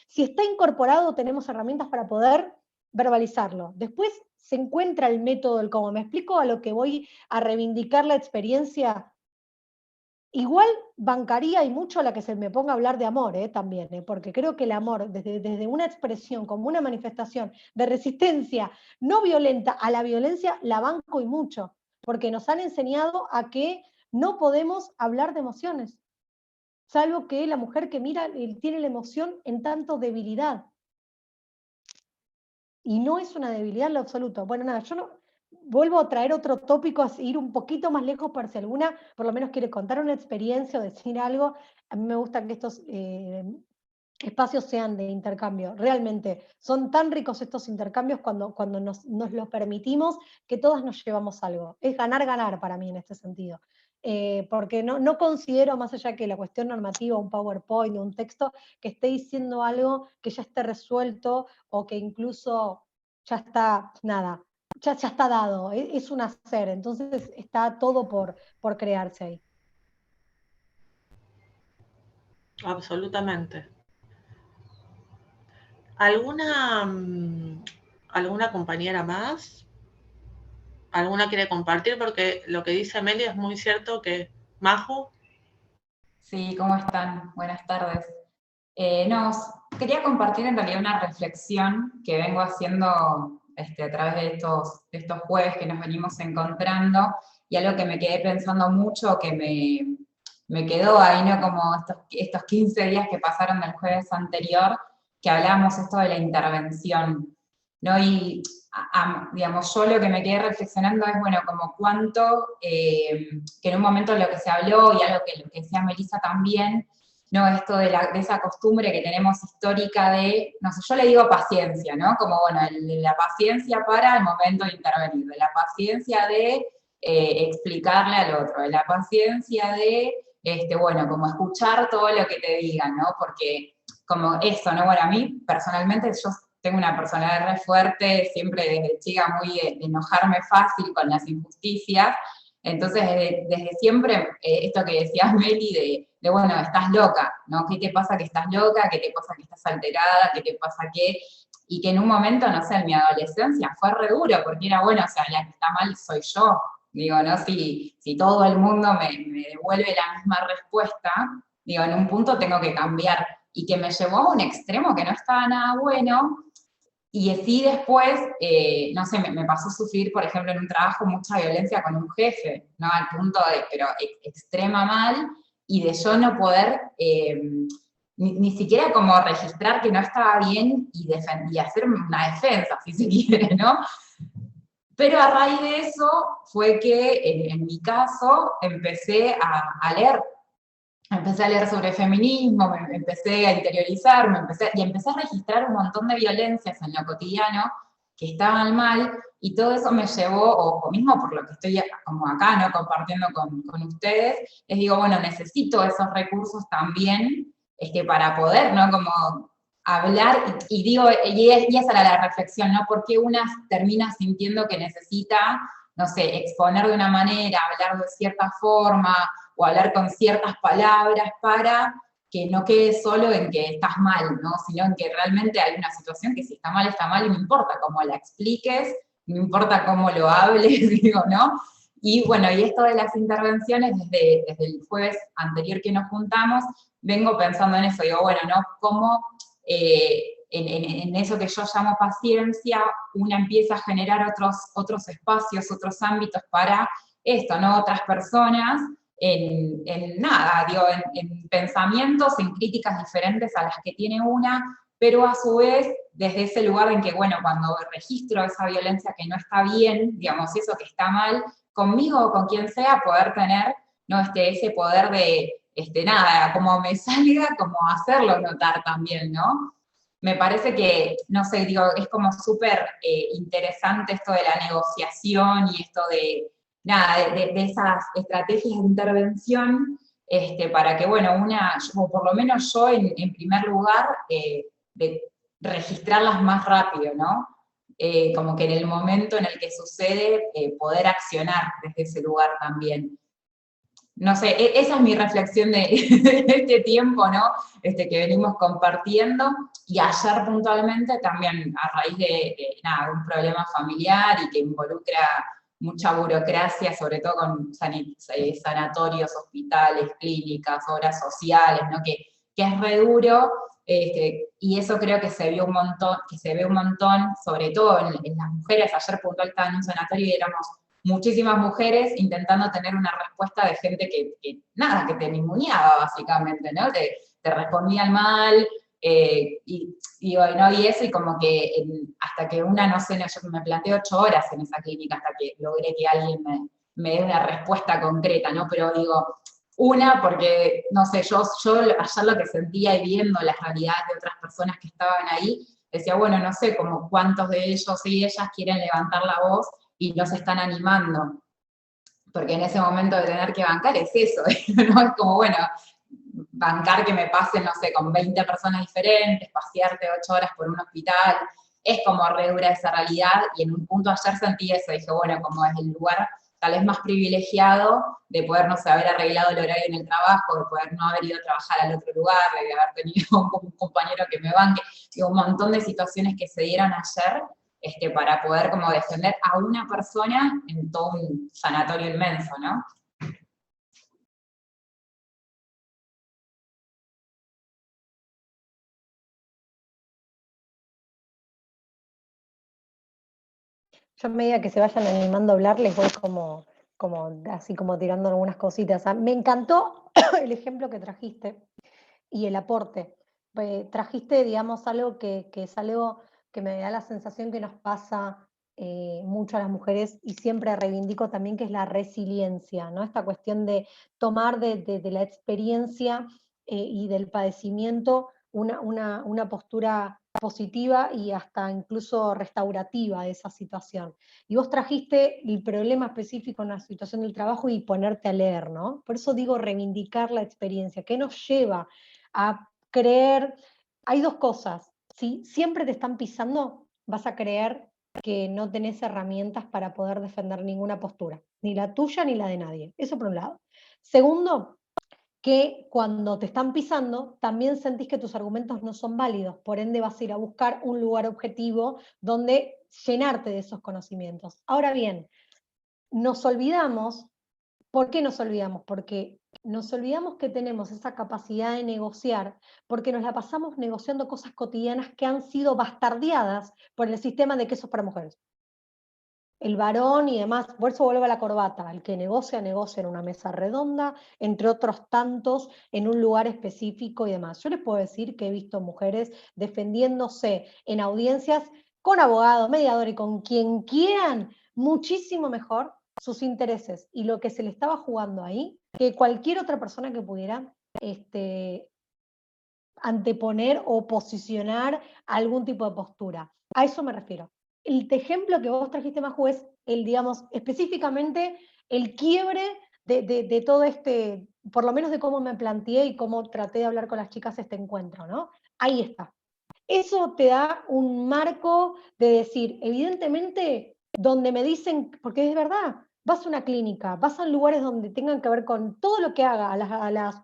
Si está incorporado, tenemos herramientas para poder verbalizarlo. Después se encuentra el método del cómo. ¿Me explico a lo que voy a reivindicar la experiencia? Igual bancaría y mucho a la que se me ponga a hablar de amor también, porque creo que el amor, desde una expresión como una manifestación de resistencia no violenta a la violencia, la banco y mucho, porque nos han enseñado a que no podemos hablar de emociones, salvo que la mujer que mira tiene la emoción en tanto debilidad. Y no es una debilidad en lo absoluto. Bueno, nada, yo no vuelvo a traer otro tópico, a ir un poquito más lejos por si alguna por lo menos quiere contar una experiencia o decir algo. A mí me gusta que estos espacios sean de intercambio. Realmente son tan ricos estos intercambios cuando nos lo permitimos que todas nos llevamos algo. Es ganar para mí en este sentido. Porque no considero, más allá que la cuestión normativa, un PowerPoint o un texto, que esté diciendo algo que ya esté resuelto o que incluso ya está, nada, ya está dado, es un hacer, entonces está todo por crearse ahí. Absolutamente. ¿Alguna compañera más? ¿Alguna quiere compartir? Porque lo que dice Meli es muy cierto que Maju. Sí, ¿cómo están? Buenas tardes. No, quería compartir en realidad una reflexión que vengo haciendo a través de estos jueves que nos venimos encontrando, y algo que me quedé pensando mucho, que me quedó ahí, ¿no? Como estos 15 días que pasaron del jueves anterior, que hablábamos esto de la intervención, ¿no? Y, digamos, yo lo que me quedé reflexionando es, bueno, como cuánto, que en un momento lo que se habló, y algo que lo que decía Melissa también, ¿no? Esto de esa costumbre que tenemos histórica de, no sé, yo le digo paciencia, ¿no? Como, bueno, la paciencia para el momento de intervenir, de la paciencia de explicarle al otro, de la paciencia de, bueno, como escuchar todo lo que te digan, ¿no? Porque como eso, ¿no? Bueno, a mí personalmente yo tengo una personalidad re fuerte, siempre desde chica muy de enojarme fácil con las injusticias. Entonces, desde siempre, esto que decías, Meli, de, bueno, estás loca, ¿no? ¿Qué te pasa que estás loca? ¿Qué te pasa que estás alterada? ¿Qué te pasa que...? Y que en un momento, no sé, en mi adolescencia fue re duro, porque era, bueno, o sea, la que está mal soy yo. Digo, ¿no? Si todo el mundo me devuelve la misma respuesta, digo, en un punto tengo que cambiar. Y que me llevó a un extremo que no estaba nada bueno, y así después, no sé, me pasó a sufrir, por ejemplo, en un trabajo mucha violencia con un jefe, ¿no? Al punto de, pero extrema mal, y de yo no poder ni siquiera como registrar que no estaba bien y hacer una defensa, si se quiere, ¿no? Pero a raíz de eso fue que, en mi caso, empecé a leer sobre feminismo, me empecé a interiorizar, y empecé a registrar un montón de violencias en lo cotidiano que estaban mal, y todo eso me llevó, o mismo por lo que estoy como acá, ¿no? Compartiendo con ustedes, les digo, bueno, necesito esos recursos también, para poder, ¿no? Como hablar, y digo, y esa era la reflexión, ¿no? Porque una termina sintiendo que necesita, no sé, exponer de una manera, hablar de cierta forma, o hablar con ciertas palabras para que no quede solo en que estás mal, ¿no? Sino en que realmente hay una situación que si está mal, y no importa cómo la expliques, no importa cómo lo hables, digo, ¿no? Y bueno, y esto de las intervenciones, desde el jueves anterior que nos juntamos, vengo pensando en eso, digo, bueno, ¿no? Cómo en eso que yo llamo paciencia, una empieza a generar otros espacios, otros ámbitos para esto, ¿no? Otras personas, en nada, digo, en pensamientos, en críticas diferentes a las que tiene una, pero a su vez desde ese lugar en que, bueno, cuando registro esa violencia que no está bien, digamos, eso que está mal, conmigo o con quien sea, poder tener, ¿no? Ese poder de, nada, como me salga, como hacerlo notar también, ¿no? Me parece que, no sé, digo, es como súper interesante esto de la negociación y esto de, nada, de esas estrategias de intervención, para que, bueno, o por lo menos yo en primer lugar, de registrarlas más rápido, ¿no? Como que en el momento en el que sucede, poder accionar desde ese lugar también. No sé, esa es mi reflexión de este tiempo, ¿no? Que venimos compartiendo, y ayer puntualmente también a raíz de nada, un problema familiar y que involucra mucha burocracia, sobre todo con sanatorios, hospitales, clínicas, obras sociales, ¿no? Que es re duro, y eso creo que se ve un montón, sobre todo en las mujeres. Ayer puntual estaba en un sanatorio y éramos muchísimas mujeres intentando tener una respuesta de gente nada, que te ninguneaba básicamente, ¿no? Te respondían mal, ¿no? Y eso, y como que hasta que una, no sé, yo me planteé 8 horas en esa clínica hasta que logré que alguien me dé una respuesta concreta, ¿no? Pero digo, porque, no sé, yo ayer lo que sentía y viendo las realidades de otras personas que estaban ahí, decía, bueno, no sé, como cuántos de ellos y ellas quieren levantar la voz y no se están animando, porque en ese momento de tener que bancar es eso, ¿no? Es como, bueno, bancar que me pasen, no sé, con 20 personas diferentes, pasearte 8 horas por un hospital, es como re dura esa realidad, y en un punto ayer sentí eso, dije, bueno, como es el lugar tal vez más privilegiado de poder, no sé, haber arreglado el horario en el trabajo, de poder no haber ido a trabajar al otro lugar, de haber tenido un compañero que me banque, y un montón de situaciones que se dieron ayer, para poder como defender a una persona en todo un sanatorio inmenso, ¿no? Yo a medida que se vayan animando a hablar, les voy así como tirando algunas cositas. Me encantó el ejemplo que trajiste y el aporte. Trajiste, digamos, algo que es algo que me da la sensación que nos pasa mucho a las mujeres y siempre reivindico también, que es la resiliencia, ¿no? Esta cuestión de tomar de la experiencia y del padecimiento una postura positiva y hasta incluso restaurativa de esa situación. Y vos trajiste el problema específico en la situación del trabajo y ponerte a leer, ¿no? Por eso digo reivindicar la experiencia. ¿Qué nos lleva a creer? Hay dos cosas. Si siempre te están pisando, vas a creer que no tenés herramientas para poder defender ninguna postura, ni la tuya ni la de nadie. Eso por un lado. Segundo, que cuando te están pisando, también sentís que tus argumentos no son válidos, por ende vas a ir a buscar un lugar objetivo donde llenarte de esos conocimientos. Ahora bien, nos olvidamos. ¿Por qué nos olvidamos? Porque nos olvidamos que tenemos esa capacidad de negociar, porque nos la pasamos negociando cosas cotidianas que han sido bastardeadas por el sistema de quesos para mujeres. El varón y demás, por eso vuelve a la corbata, el que negocia, negocia en una mesa redonda, entre otros tantos, en un lugar específico y demás. Yo les puedo decir que he visto mujeres defendiéndose en audiencias con abogados, mediadores, con quien quieran, muchísimo mejor sus intereses y lo que se le estaba jugando ahí, que cualquier otra persona que pudiera anteponer o posicionar algún tipo de postura. A eso me refiero. El ejemplo que vos trajiste, Maju, es digamos, específicamente el quiebre de todo por lo menos de cómo me planteé y cómo traté de hablar con las chicas este encuentro, ¿no? Ahí está. Eso te da un marco de decir, evidentemente, donde me dicen, porque es verdad, vas a una clínica, vas a lugares donde tengan que ver con todo lo que haga a las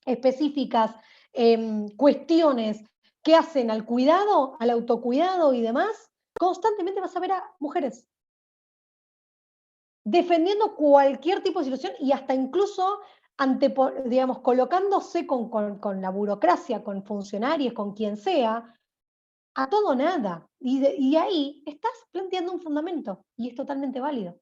específicas cuestiones que hacen al cuidado, al autocuidado y demás, constantemente vas a ver a mujeres defendiendo cualquier tipo de situación y hasta incluso digamos, colocándose con la burocracia, con funcionarios, con quien sea, a todo o nada. Y ahí estás planteando un fundamento y es totalmente válido.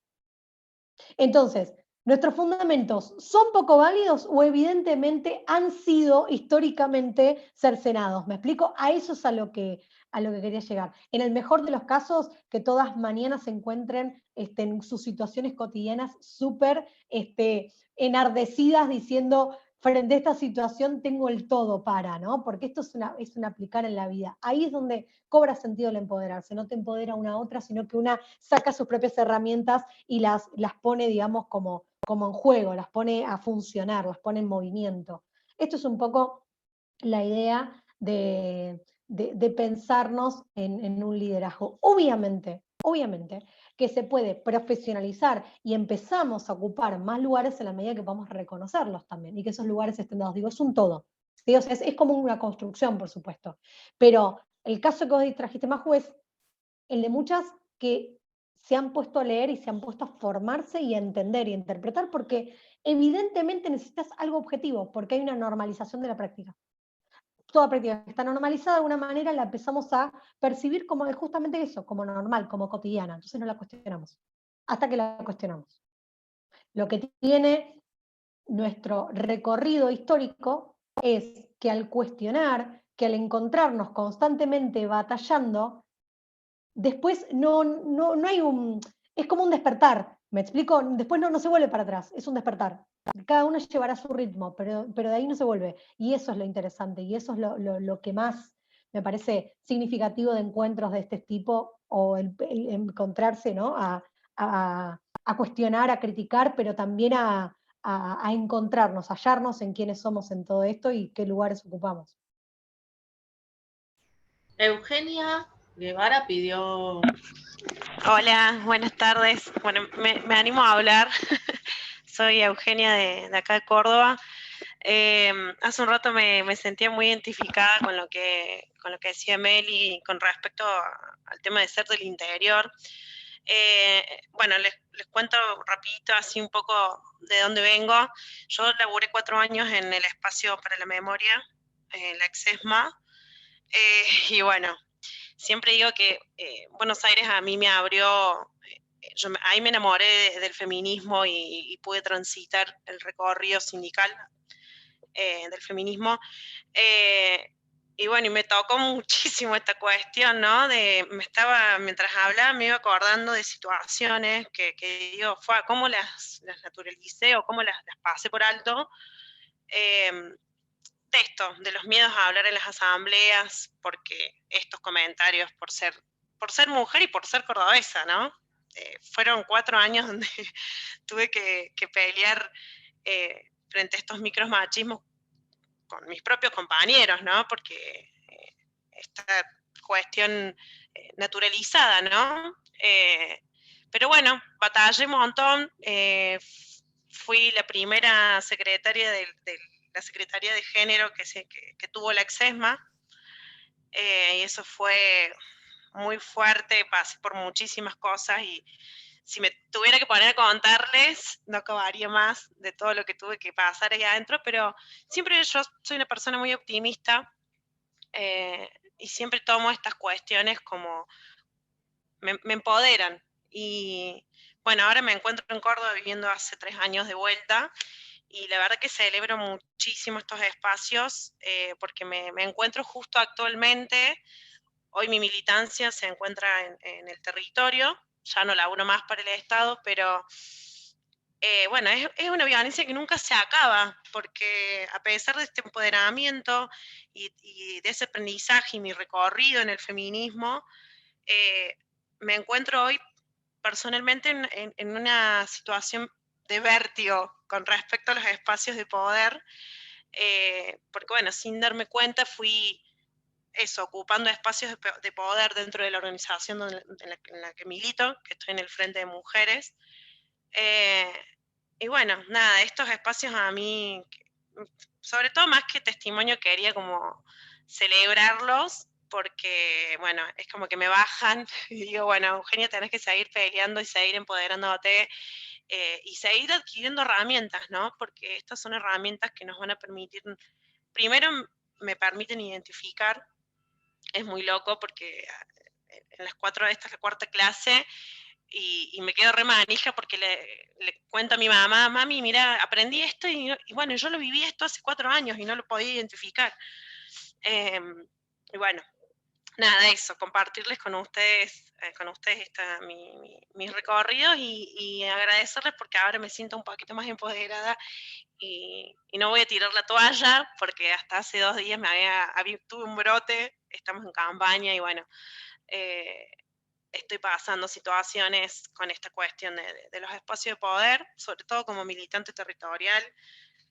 Entonces, ¿nuestros fundamentos son poco válidos o evidentemente han sido históricamente cercenados? ¿Me explico? A eso es a lo que quería llegar. En el mejor de los casos, que todas mañanas se encuentren en sus situaciones cotidianas súper enardecidas diciendo, frente a esta situación tengo el todo para, ¿no? Porque esto es un aplicar en la vida. Ahí es donde cobra sentido el empoderarse. No te empodera una a otra, sino que una saca sus propias herramientas y las pone, digamos, como en juego, las pone a funcionar, las pone en movimiento. Esto es un poco la idea de pensarnos en un liderazgo. Obviamente que se puede profesionalizar y empezamos a ocupar más lugares en la medida que podamos reconocerlos también y que esos lugares estén dados. Digo, es un todo. ¿Sí? O sea, es como una construcción, por supuesto. Pero el caso que vos trajiste, Maju, es el de muchas que se han puesto a leer y se han puesto a formarse y a entender y a interpretar, porque evidentemente necesitas algo objetivo, porque hay una normalización de la práctica. Toda práctica que está normalizada de alguna manera la empezamos a percibir como justamente eso, como normal, como cotidiana. Entonces no la cuestionamos, hasta que la cuestionamos. Lo que tiene nuestro recorrido histórico es que al cuestionar, que al encontrarnos constantemente batallando, después no hay es como un despertar, ¿me explico? Después no se vuelve para atrás, es un despertar. Cada uno llevará su ritmo, pero de ahí no se vuelve. Y eso es lo interesante, y eso es lo que más me parece significativo de encuentros de este tipo, o el encontrarse, ¿no? A cuestionar, a criticar, pero también a encontrarnos, a hallarnos en quiénes somos en todo esto y qué lugares ocupamos. Eugenia Guevara pidió... Hola, buenas tardes. Bueno, me animo a hablar. Soy Eugenia de acá de Córdoba. Hace un rato me sentía muy identificada con lo que decía Meli con respecto al tema de ser del interior. Bueno, les cuento rapidito así un poco de dónde vengo. Yo laburé 4 años en el Espacio para la Memoria, la EXESMA, y bueno, siempre digo que Buenos Aires a mí me abrió ahí me enamoré del feminismo y pude transitar el recorrido sindical del feminismo. Y bueno, y me tocó muchísimo esta cuestión, ¿no? Mientras hablaba, me iba acordando de situaciones que digo, cómo las naturalicé o cómo las pasé por alto. De los miedos a hablar en las asambleas, porque estos comentarios por ser mujer y por ser cordobesa, ¿no? Fueron 4 años donde tuve que pelear frente a estos micromachismos con mis propios compañeros, ¿no? Porque esta cuestión naturalizada, ¿no? Pero bueno, batallé un montón, fui la primera secretaria de la Secretaría de Género que tuvo la Exesma, y eso fue muy fuerte, pasé por muchísimas cosas y si me tuviera que poner a contarles, no acabaría más de todo lo que tuve que pasar ahí adentro, pero siempre yo soy una persona muy optimista y siempre tomo estas cuestiones como me empoderan. Y bueno, ahora me encuentro en Córdoba viviendo hace 3 años de vuelta y la verdad que celebro muchísimo estos espacios porque me encuentro justo actualmente. Hoy mi militancia se encuentra en el territorio, ya no laburo más para el Estado, pero bueno, es una violencia que nunca se acaba, porque a pesar de este empoderamiento y de ese aprendizaje y mi recorrido en el feminismo, me encuentro hoy personalmente en una situación de vértigo con respecto a los espacios de poder, porque bueno, sin darme cuenta fui ocupando espacios de poder dentro de la organización en la que milito, que estoy en el Frente de Mujeres. Y bueno, nada, estos espacios a mí, sobre todo más que testimonio, quería como celebrarlos, porque, bueno, es como que me bajan y digo, bueno, Eugenia, tenés que seguir peleando y seguir empoderándote y seguir adquiriendo herramientas, ¿no? Porque estas son herramientas que nos van a permitir, primero me permiten identificar. Es muy loco porque en esta es la 4ª clase y me quedo re manija porque le cuento a mi mamá, mami, mira, aprendí esto y bueno, yo lo viví esto hace 4 años y no lo podía identificar. Y bueno, nada, eso, compartirles con ustedes mis recorridos y agradecerles porque ahora me siento un poquito más empoderada y no voy a tirar la toalla porque hasta hace 2 días tuve un brote, estamos en campaña y bueno, estoy pasando situaciones con esta cuestión de los espacios de poder, sobre todo como militante territorial,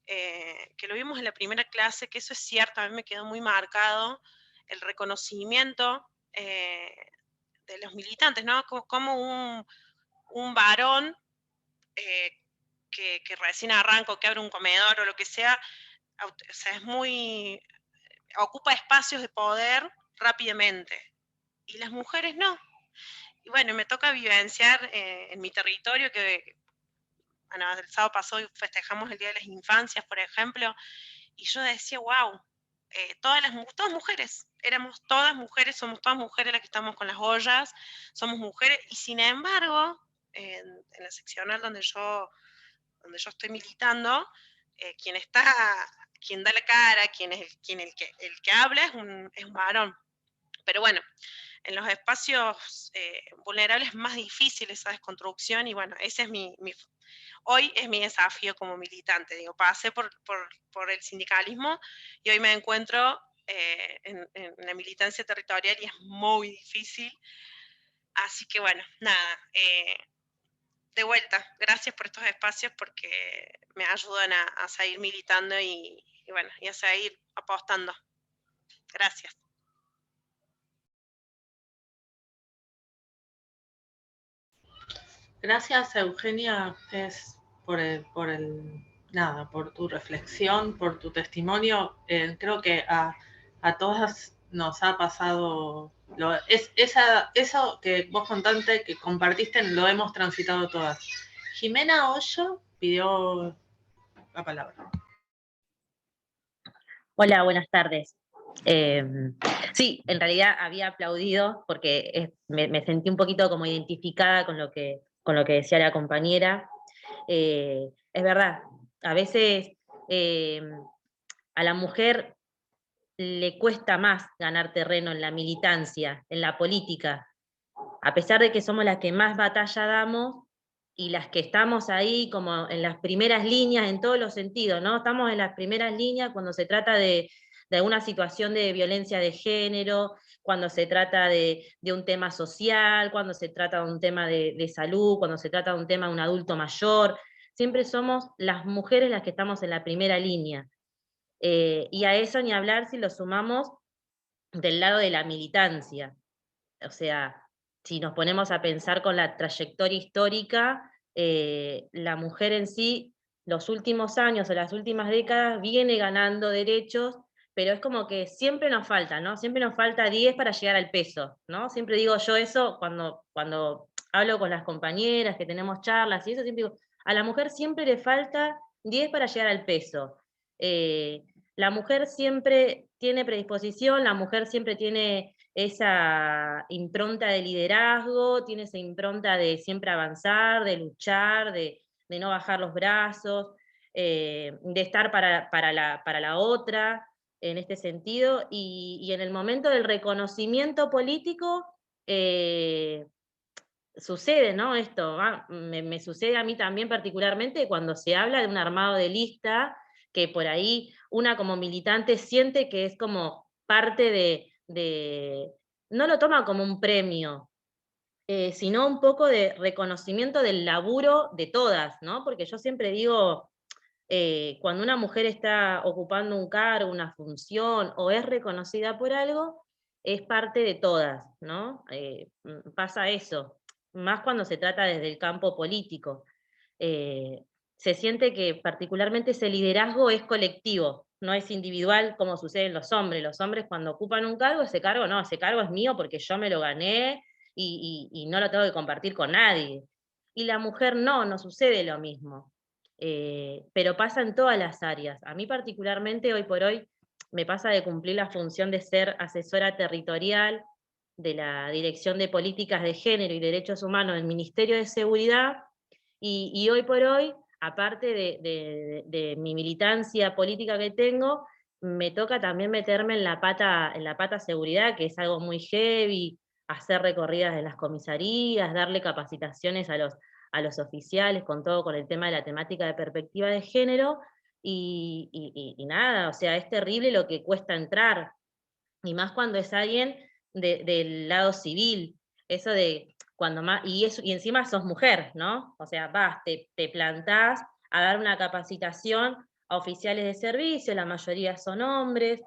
que lo vimos en la primera clase, que eso es cierto, a mí me quedó muy marcado el reconocimiento de los militantes, ¿no? Como un varón que recién arranca o que abre un comedor o lo que sea, o sea, ocupa espacios de poder rápidamente. Y las mujeres no. Y bueno, me toca vivenciar en mi territorio bueno, el sábado pasado festejamos el Día de las Infancias, por ejemplo, y yo decía, wow, todas mujeres, éramos todas mujeres, somos todas mujeres las que estamos con las ollas, somos mujeres, y sin embargo, en la seccional donde yo estoy militando, quien da la cara, el que habla es un varón. Pero bueno, en los espacios vulnerables es más difícil esa desconstrucción y bueno, ese es hoy es mi desafío como militante. Digo, pasé por el sindicalismo y hoy me encuentro en la militancia territorial y es muy difícil. Así que bueno, nada, de vuelta, gracias por estos espacios porque me ayudan a seguir militando y bueno, y a seguir apostando. Gracias. Gracias, Eugenia, por tu reflexión, por tu testimonio. Creo que a todas nos ha pasado, eso que vos contaste, que compartiste, lo hemos transitado todas. Jimena Hoyo pidió la palabra. Hola, buenas tardes. Sí, en realidad había aplaudido porque me sentí un poquito como identificada con lo que con lo que decía la compañera. Es verdad, a veces a la mujer le cuesta más ganar terreno en la militancia, en la política, a pesar de que somos las que más batalla damos y las que estamos ahí como en las primeras líneas en todos los sentidos, ¿no? Estamos en las primeras líneas cuando se trata de alguna situación de violencia de género, cuando se trata de un tema social, cuando se trata de un tema de salud, cuando se trata de un tema de un adulto mayor. Siempre somos las mujeres las que estamos en la primera línea. Y a eso ni hablar si lo sumamos del lado de la militancia. O sea, si nos ponemos a pensar con la trayectoria histórica, la mujer en sí, los últimos años o las últimas décadas, viene ganando derechos, pero es como que siempre nos falta, ¿no? Siempre nos falta 10 para llegar al peso, ¿no? Siempre digo yo eso cuando hablo con las compañeras, que tenemos charlas y eso, siempre digo, a la mujer siempre le falta 10 para llegar al peso. La mujer siempre tiene predisposición, la mujer siempre tiene esa impronta de liderazgo, tiene esa impronta de siempre avanzar, de luchar, de no bajar los brazos, de estar para la otra, en este sentido, y en el momento del reconocimiento político, sucede, ¿no? Esto me sucede a mí también particularmente cuando se habla de un armado de lista, que por ahí una como militante siente que es como parte no lo toma como un premio, sino un poco de reconocimiento del laburo de todas, ¿no? Porque yo siempre digo, cuando una mujer está ocupando un cargo, una función, o es reconocida por algo, es parte de todas, ¿no? Pasa eso, más cuando se trata desde el campo político. Se siente que particularmente ese liderazgo es colectivo, no es individual como sucede en los hombres. Los hombres cuando ocupan un cargo, ese cargo no, ese cargo es mío porque yo me lo gané y no lo tengo que compartir con nadie. Y la mujer no sucede lo mismo. Pero pasa en todas las áreas. A mí particularmente hoy por hoy me pasa de cumplir la función de ser asesora territorial de la Dirección de Políticas de Género y Derechos Humanos del Ministerio de Seguridad, y hoy por hoy, aparte de mi militancia política que tengo, me toca también meterme en la pata seguridad, que es algo muy heavy, hacer recorridas de las comisarías, darle capacitaciones a los oficiales, con todo con el tema de la temática de perspectiva de género, y nada, o sea, es terrible lo que cuesta entrar, y más cuando es alguien del lado civil, eso de cuando más, y encima sos mujer, ¿no? O sea, te plantás a dar una capacitación a oficiales de servicio, la mayoría son hombres,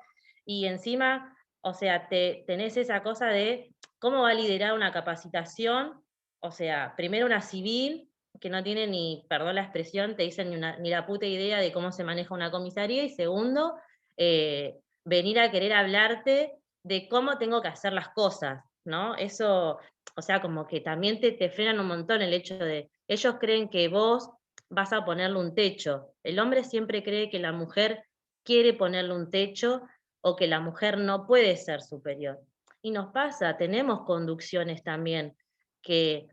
y encima, o sea, tenés esa cosa de cómo va a liderar una capacitación, o sea, primero una civil, que no tiene ni, perdón la expresión, te dicen ni la puta idea de cómo se maneja una comisaría, y segundo, venir a querer hablarte de cómo tengo que hacer las cosas, ¿no? Eso, o sea, como que también te frenan un montón el hecho de, ellos creen que vos vas a ponerle un techo. El hombre siempre cree que la mujer quiere ponerle un techo o que la mujer no puede ser superior. Y nos pasa, tenemos conducciones también, que,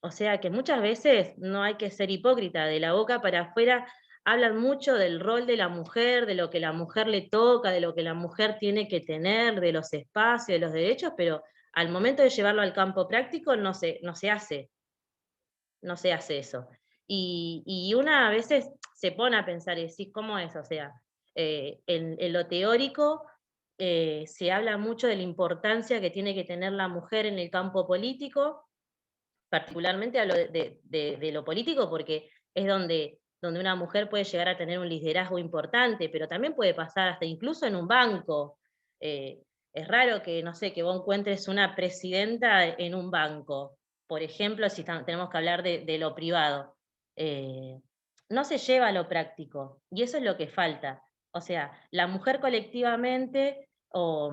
o sea, que muchas veces no hay que ser hipócrita, de la boca para afuera hablan mucho del rol de la mujer, de lo que la mujer le toca, de lo que la mujer tiene que tener, de los espacios, de los derechos, pero al momento de llevarlo al campo práctico no se hace eso. Y una a veces se pone a pensar y decir, ¿cómo es? O sea, en lo teórico se habla mucho de la importancia que tiene que tener la mujer en el campo político, particularmente hablo de lo político porque es donde una mujer puede llegar a tener un liderazgo importante, pero también puede pasar hasta incluso en un banco. Es raro que, no sé, que vos encuentres una presidenta en un banco, por ejemplo, si tenemos que hablar de lo privado. No se lleva a lo práctico, y eso es lo que falta. O sea, la mujer colectivamente o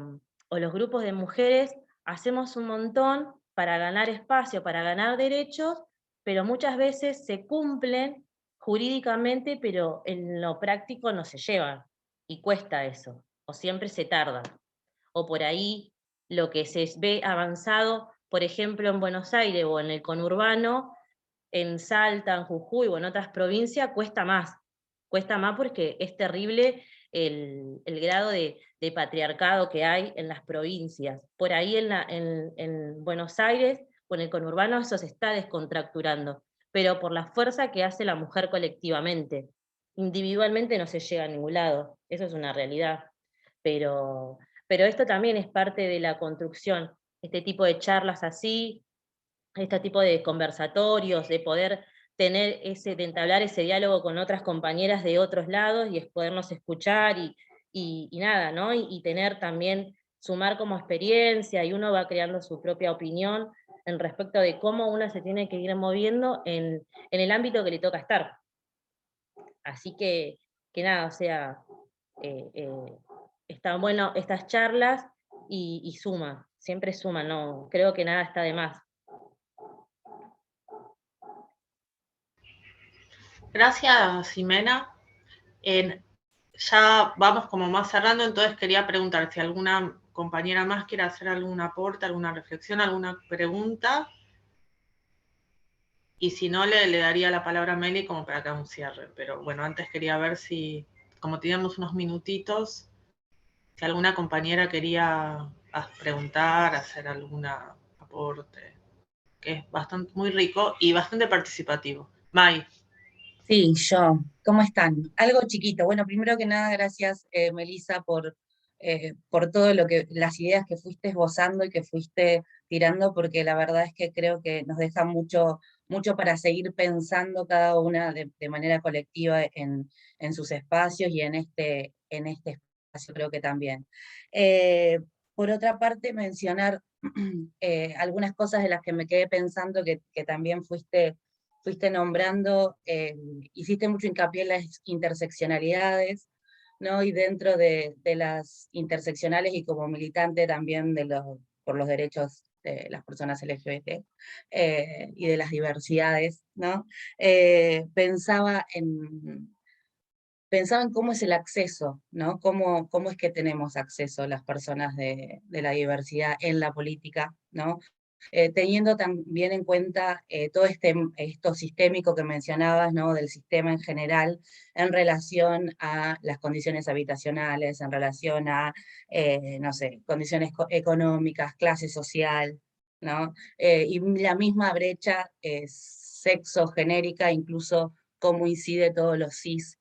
los grupos de mujeres hacemos un montón para ganar espacio, para ganar derechos, pero muchas veces se cumplen jurídicamente, pero en lo práctico no se llevan, y cuesta eso, o siempre se tarda. O por ahí lo que se ve avanzado, por ejemplo en Buenos Aires o en el conurbano, en Salta, en Jujuy o en otras provincias, cuesta más porque es terrible el grado de patriarcado que hay en las provincias. Por ahí en Buenos Aires, con el conurbano, eso se está descontracturando, pero por la fuerza que hace la mujer colectivamente. Individualmente no se llega a ningún lado, eso es una realidad. Pero esto también es parte de la construcción, este tipo de charlas así, este tipo de conversatorios, de poder de entablar ese diálogo con otras compañeras de otros lados y es podernos escuchar y nada, ¿no? Y tener también, sumar como experiencia, y uno va creando su propia opinión en respecto de cómo uno se tiene que ir moviendo en el ámbito que le toca estar. Así que nada, o sea, están bueno estas charlas y suma, siempre suma, no, creo que nada está de más. Gracias, Ximena. Ya vamos como más cerrando, entonces quería preguntar si alguna compañera más quiere hacer algún aporte, alguna reflexión, alguna pregunta. Y si no, le daría la palabra a Meli como para que haga un cierre. Pero bueno, antes quería ver si, como teníamos unos minutitos, si alguna compañera quería preguntar, hacer algún aporte, que es bastante, muy rico y bastante participativo. Mai. Sí, yo. ¿Cómo están? Algo chiquito. Bueno, primero que nada, gracias, Melissa, por todo las ideas que fuiste esbozando y que fuiste tirando, porque la verdad es que creo que nos deja mucho, mucho para seguir pensando cada una de manera colectiva en sus espacios y en este espacio creo que también. Por otra parte, mencionar algunas cosas de las que me quedé pensando que también fuiste nombrando, hiciste mucho hincapié en las interseccionalidades, ¿no? Y dentro de las interseccionales y como militante también por los derechos de las personas LGBT y de las diversidades, ¿no? Pensaba en cómo es el acceso, ¿no? Cómo es que tenemos acceso las personas de la diversidad en la política, ¿no? Teniendo también en cuenta todo esto sistémico que mencionabas, ¿no? Del sistema en general, en relación a las condiciones habitacionales, en relación a, no sé, condiciones económicas, clase social, ¿no? Y la misma brecha sexo genérica, incluso cómo incide todos los cis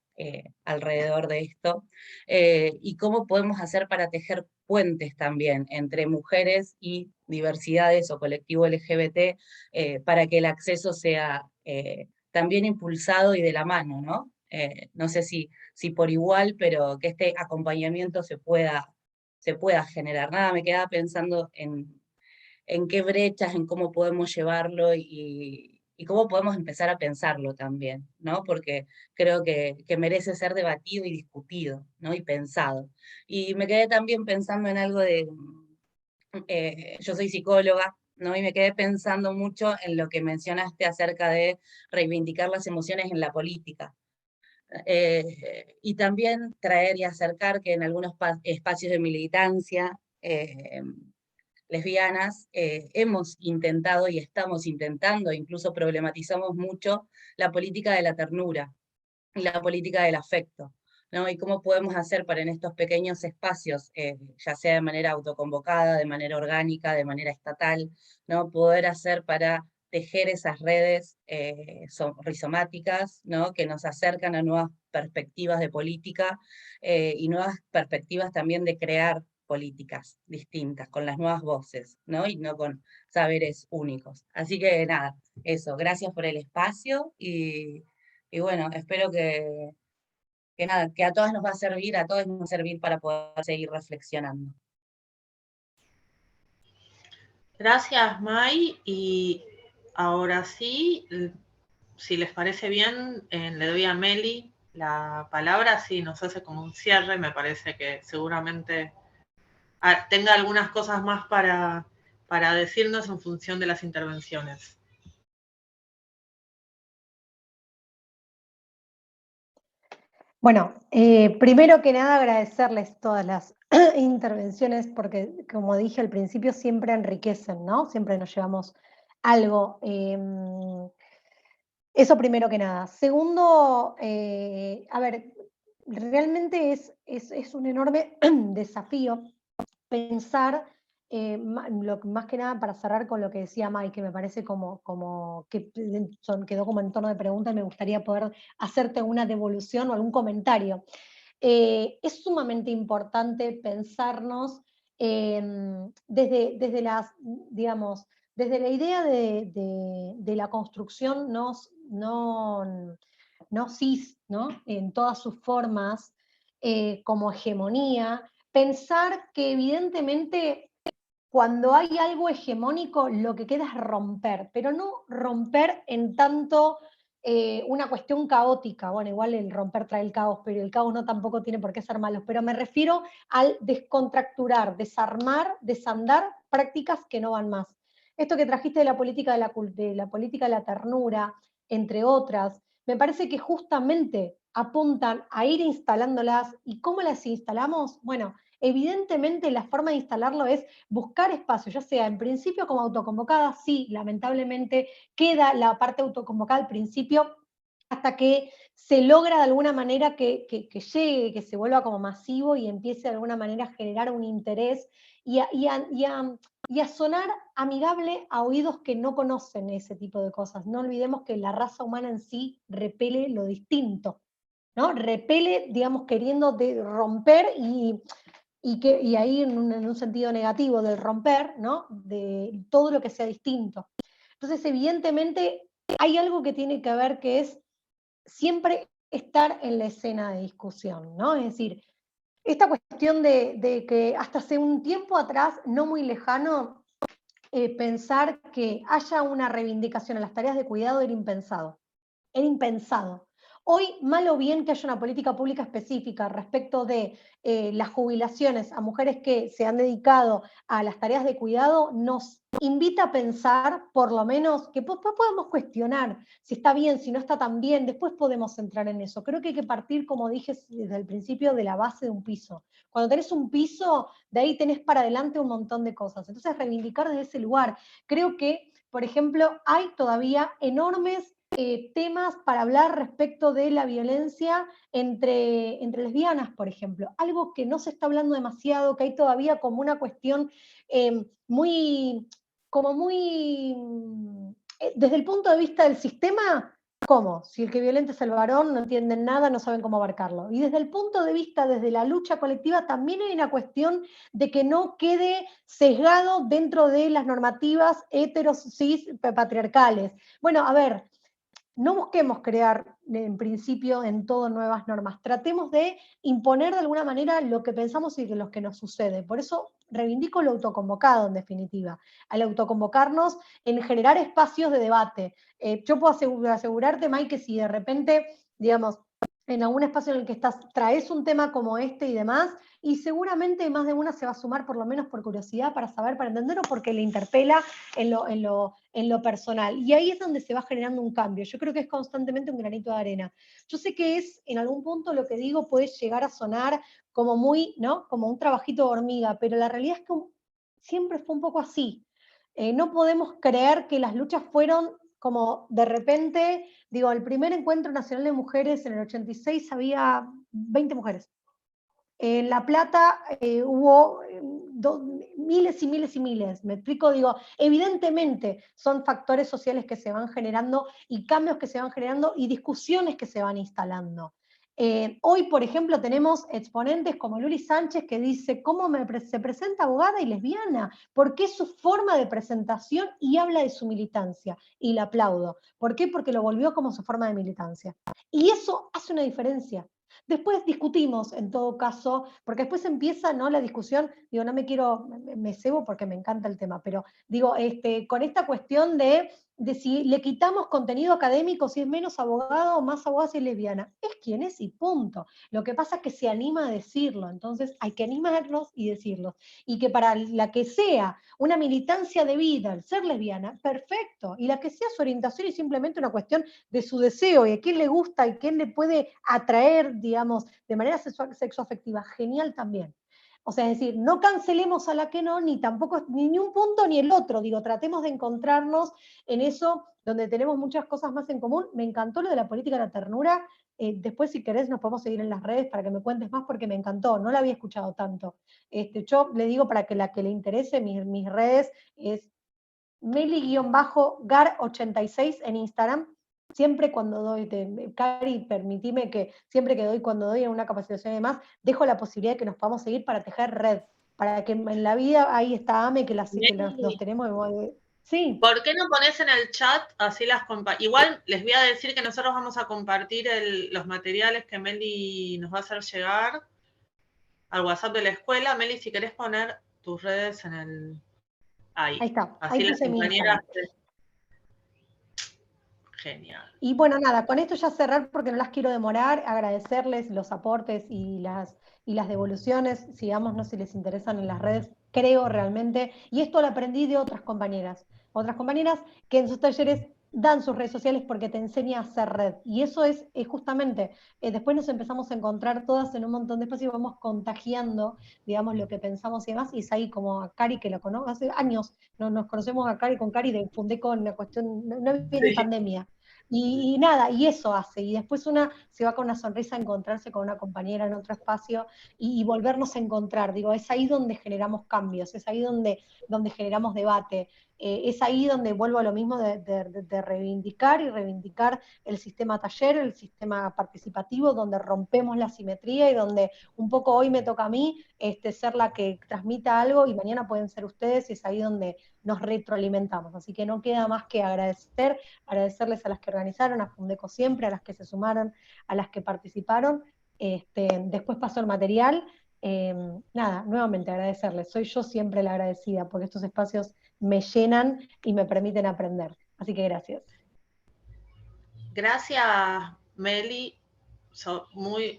alrededor de esto, y cómo podemos hacer para tejer puentes también entre mujeres y diversidades o colectivo LGBT para que el acceso sea también impulsado y de la mano, ¿no? No sé si por igual, pero que este acompañamiento se pueda generar. Nada, me quedaba pensando en qué brechas, en cómo podemos llevarlo y cómo podemos empezar a pensarlo también, ¿no? Porque creo que merece ser debatido y discutido, ¿no? Y pensado. Y me quedé también pensando en algo yo soy psicóloga, ¿no? Y me quedé pensando mucho en lo que mencionaste acerca de reivindicar las emociones en la política. Y también traer y acercar que en algunos espacios de militancia lesbianas, hemos intentado y estamos intentando, incluso problematizamos mucho la política de la ternura y la política del afecto, ¿no? Y cómo podemos hacer para en estos pequeños espacios, ya sea de manera autoconvocada, de manera orgánica, de manera estatal, ¿no? Poder hacer para tejer esas redes rizomáticas, ¿no? Que nos acercan a nuevas perspectivas de política y nuevas perspectivas también de crear políticas distintas, con las nuevas voces, ¿no? Y no con saberes únicos. Así que nada, eso, gracias por el espacio y bueno, espero que nada, que a todas nos va a servir, a todos nos va a servir para poder seguir reflexionando. Gracias, Mai. Y ahora sí, si les parece bien, le doy a Meli la palabra, si nos hace como un cierre, me parece que seguramente tenga algunas cosas más para decirnos en función de las intervenciones. Bueno, primero que nada agradecerles todas las intervenciones porque, como dije al principio, siempre enriquecen, ¿no? Siempre nos llevamos algo. Eso primero que nada. Segundo, a ver, realmente es un enorme desafío pensar, más que nada para cerrar con lo que decía Mike, que me parece como que quedó como en tono de pregunta y me gustaría poder hacerte una devolución o algún comentario. Es sumamente importante pensarnos desde las, digamos, desde la idea de la construcción no cis, ¿no? En todas sus formas, como hegemonía, pensar que evidentemente cuando hay algo hegemónico lo que queda es romper, pero no romper en tanto una cuestión caótica. Bueno, igual el romper trae el caos, pero el caos no tampoco tiene por qué ser malo, pero me refiero al descontracturar, desarmar, desandar prácticas que no van más. Esto que trajiste de la política de la política de la ternura, entre otras, me parece que justamente apuntan a ir instalándolas. ¿Y cómo las instalamos? Bueno, evidentemente la forma de instalarlo es buscar espacios, ya sea en principio como autoconvocada, sí, lamentablemente queda la parte autoconvocada al principio, hasta que se logra de alguna manera que llegue, que se vuelva como masivo y empiece de alguna manera a generar un interés y a sonar amigable a oídos que no conocen ese tipo de cosas. No olvidemos que la raza humana en sí repele lo distinto, ¿no? Repele, digamos, queriendo romper y ahí en un sentido negativo del romper, ¿no? De todo lo que sea distinto. Entonces, evidentemente, hay algo que tiene que ver que es siempre estar en la escena de discusión, ¿no? Es decir, esta cuestión de que hasta hace un tiempo atrás, no muy lejano, pensar que haya una reivindicación a las tareas de cuidado era impensado. Era impensado. Hoy, mal o bien que haya una política pública específica respecto de las jubilaciones a mujeres que se han dedicado a las tareas de cuidado, nos invita a pensar, por lo menos, que podemos cuestionar si está bien, si no está tan bien, después podemos entrar en eso. Creo que hay que partir, como dije desde el principio, de la base de un piso. Cuando tenés un piso, de ahí tenés para adelante un montón de cosas. Entonces, reivindicar desde ese lugar. Creo que, por ejemplo, hay todavía enormes temas para hablar respecto de la violencia entre lesbianas, por ejemplo. Algo que no se está hablando demasiado, que hay todavía como una cuestión muy, desde el punto de vista del sistema, ¿cómo? Si el que violenta es el varón, no entienden nada, no saben cómo abarcarlo. Y desde el punto de vista, desde la lucha colectiva, también hay una cuestión de que no quede sesgado dentro de las normativas heteros, cis, patriarcales. Bueno, a ver, no busquemos crear en principio en todo nuevas normas, tratemos de imponer de alguna manera lo que pensamos y lo que nos sucede. Por eso reivindico lo autoconvocado en definitiva, al autoconvocarnos en generar espacios de debate. Yo puedo asegurarte, Mike, que si de repente, digamos, en algún espacio en el que estás, traes un tema como este y demás, y seguramente más de una se va a sumar por lo menos por curiosidad, para saber, para entender o porque le interpela en lo personal. Y ahí es donde se va generando un cambio. Yo creo que es constantemente un granito de arena. Yo sé que en algún punto lo que digo puede llegar a sonar como muy, ¿no? Como un trabajito de hormiga, pero la realidad es que siempre fue un poco así. No podemos creer que las luchas fueron como de repente, digo, el primer encuentro nacional de mujeres en el 86 había 20 mujeres. En La Plata hubo miles y miles y miles. Me explico, digo, evidentemente son factores sociales que se van generando y cambios que se van generando y discusiones que se van instalando. Hoy, por ejemplo, tenemos exponentes como Luli Sánchez que dice cómo se presenta abogada y lesbiana, porque es su forma de presentación y habla de su militancia. Y la aplaudo. ¿Por qué? Porque lo volvió como su forma de militancia. Y eso hace una diferencia. Después discutimos, en todo caso, porque después empieza, ¿no?, la discusión, digo, no me cebo porque me encanta el tema, pero digo, con esta cuestión de si le quitamos contenido académico, si es menos abogado o más abogada si es lesbiana. Es quien es y punto. Lo que pasa es que se anima a decirlo, entonces hay que animarlos y decirlos. Y que para la que sea una militancia de vida, el ser lesbiana, perfecto. Y la que sea su orientación es simplemente una cuestión de su deseo y a quién le gusta y quién le puede atraer, digamos, de manera sexoafectiva, genial también. O sea, es decir, no cancelemos a la que no, ni tampoco, ni un punto ni el otro, digo, tratemos de encontrarnos en eso donde tenemos muchas cosas más en común. Me encantó lo de la política de la ternura, después si querés nos podemos seguir en las redes para que me cuentes más porque me encantó, no la había escuchado tanto. Yo le digo para que la que le interese, mis redes es Meli-Gar86 en Instagram. Siempre cuando doy, Cari, permitime que siempre que doy, cuando doy en una capacitación y demás, dejo la posibilidad de que nos podamos seguir para tejer red, para que en la vida, ahí está Ame, que los tenemos. Sí. ¿Por qué no pones en el chat así las igual les voy a decir que nosotros vamos a compartir los materiales que Meli nos va a hacer llegar al WhatsApp de la escuela. Meli, si querés poner tus redes en el... Ahí está. Así ahí las compañeras... Genial. Y bueno, nada, con esto ya cerrar porque no las quiero demorar, agradecerles los aportes y las devoluciones, sigámonos si les interesan en las redes, creo realmente, y esto lo aprendí de otras compañeras que en sus talleres dan sus redes sociales porque te enseña a hacer red, y eso es justamente, después nos empezamos a encontrar todas en un montón de espacios y vamos contagiando, digamos, lo que pensamos y demás, y es ahí como a Cari, que la conozco hace años, nos conocemos a Cari, fundé con la cuestión, no viene en pandemia. Y nada, y eso hace, y después una se va con una sonrisa a encontrarse con una compañera en otro espacio y volvernos a encontrar, digo, es ahí donde generamos cambios, es ahí donde generamos debate, es ahí donde vuelvo a lo mismo de reivindicar el sistema taller, el sistema participativo, donde rompemos la simetría y donde un poco hoy me toca a mí ser la que transmita algo y mañana pueden ser ustedes, y es ahí donde nos retroalimentamos. Así que no queda más que agradecerles a las que organizaron, a Fundeco siempre, a las que se sumaron, a las que participaron. Después pasó el material. Nada, nuevamente agradecerles. Soy yo siempre la agradecida porque estos espacios me llenan y me permiten aprender. Así que gracias. Gracias, Meli.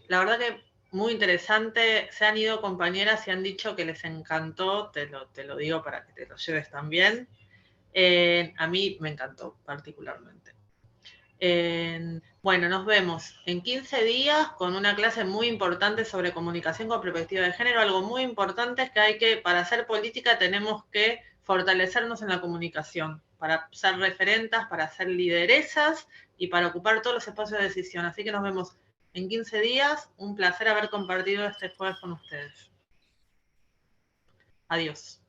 La verdad que muy interesante. Se han ido compañeras y han dicho que les encantó. Te lo digo para que te lo lleves también. A mí me encantó particularmente. Bueno, nos vemos en 15 días con una clase muy importante sobre comunicación con perspectiva de género. Algo muy importante es que para hacer política tenemos que fortalecernos en la comunicación, para ser referentas, para ser lideresas y para ocupar todos los espacios de decisión. Así que nos vemos en 15 días. Un placer haber compartido este jueves con ustedes. Adiós.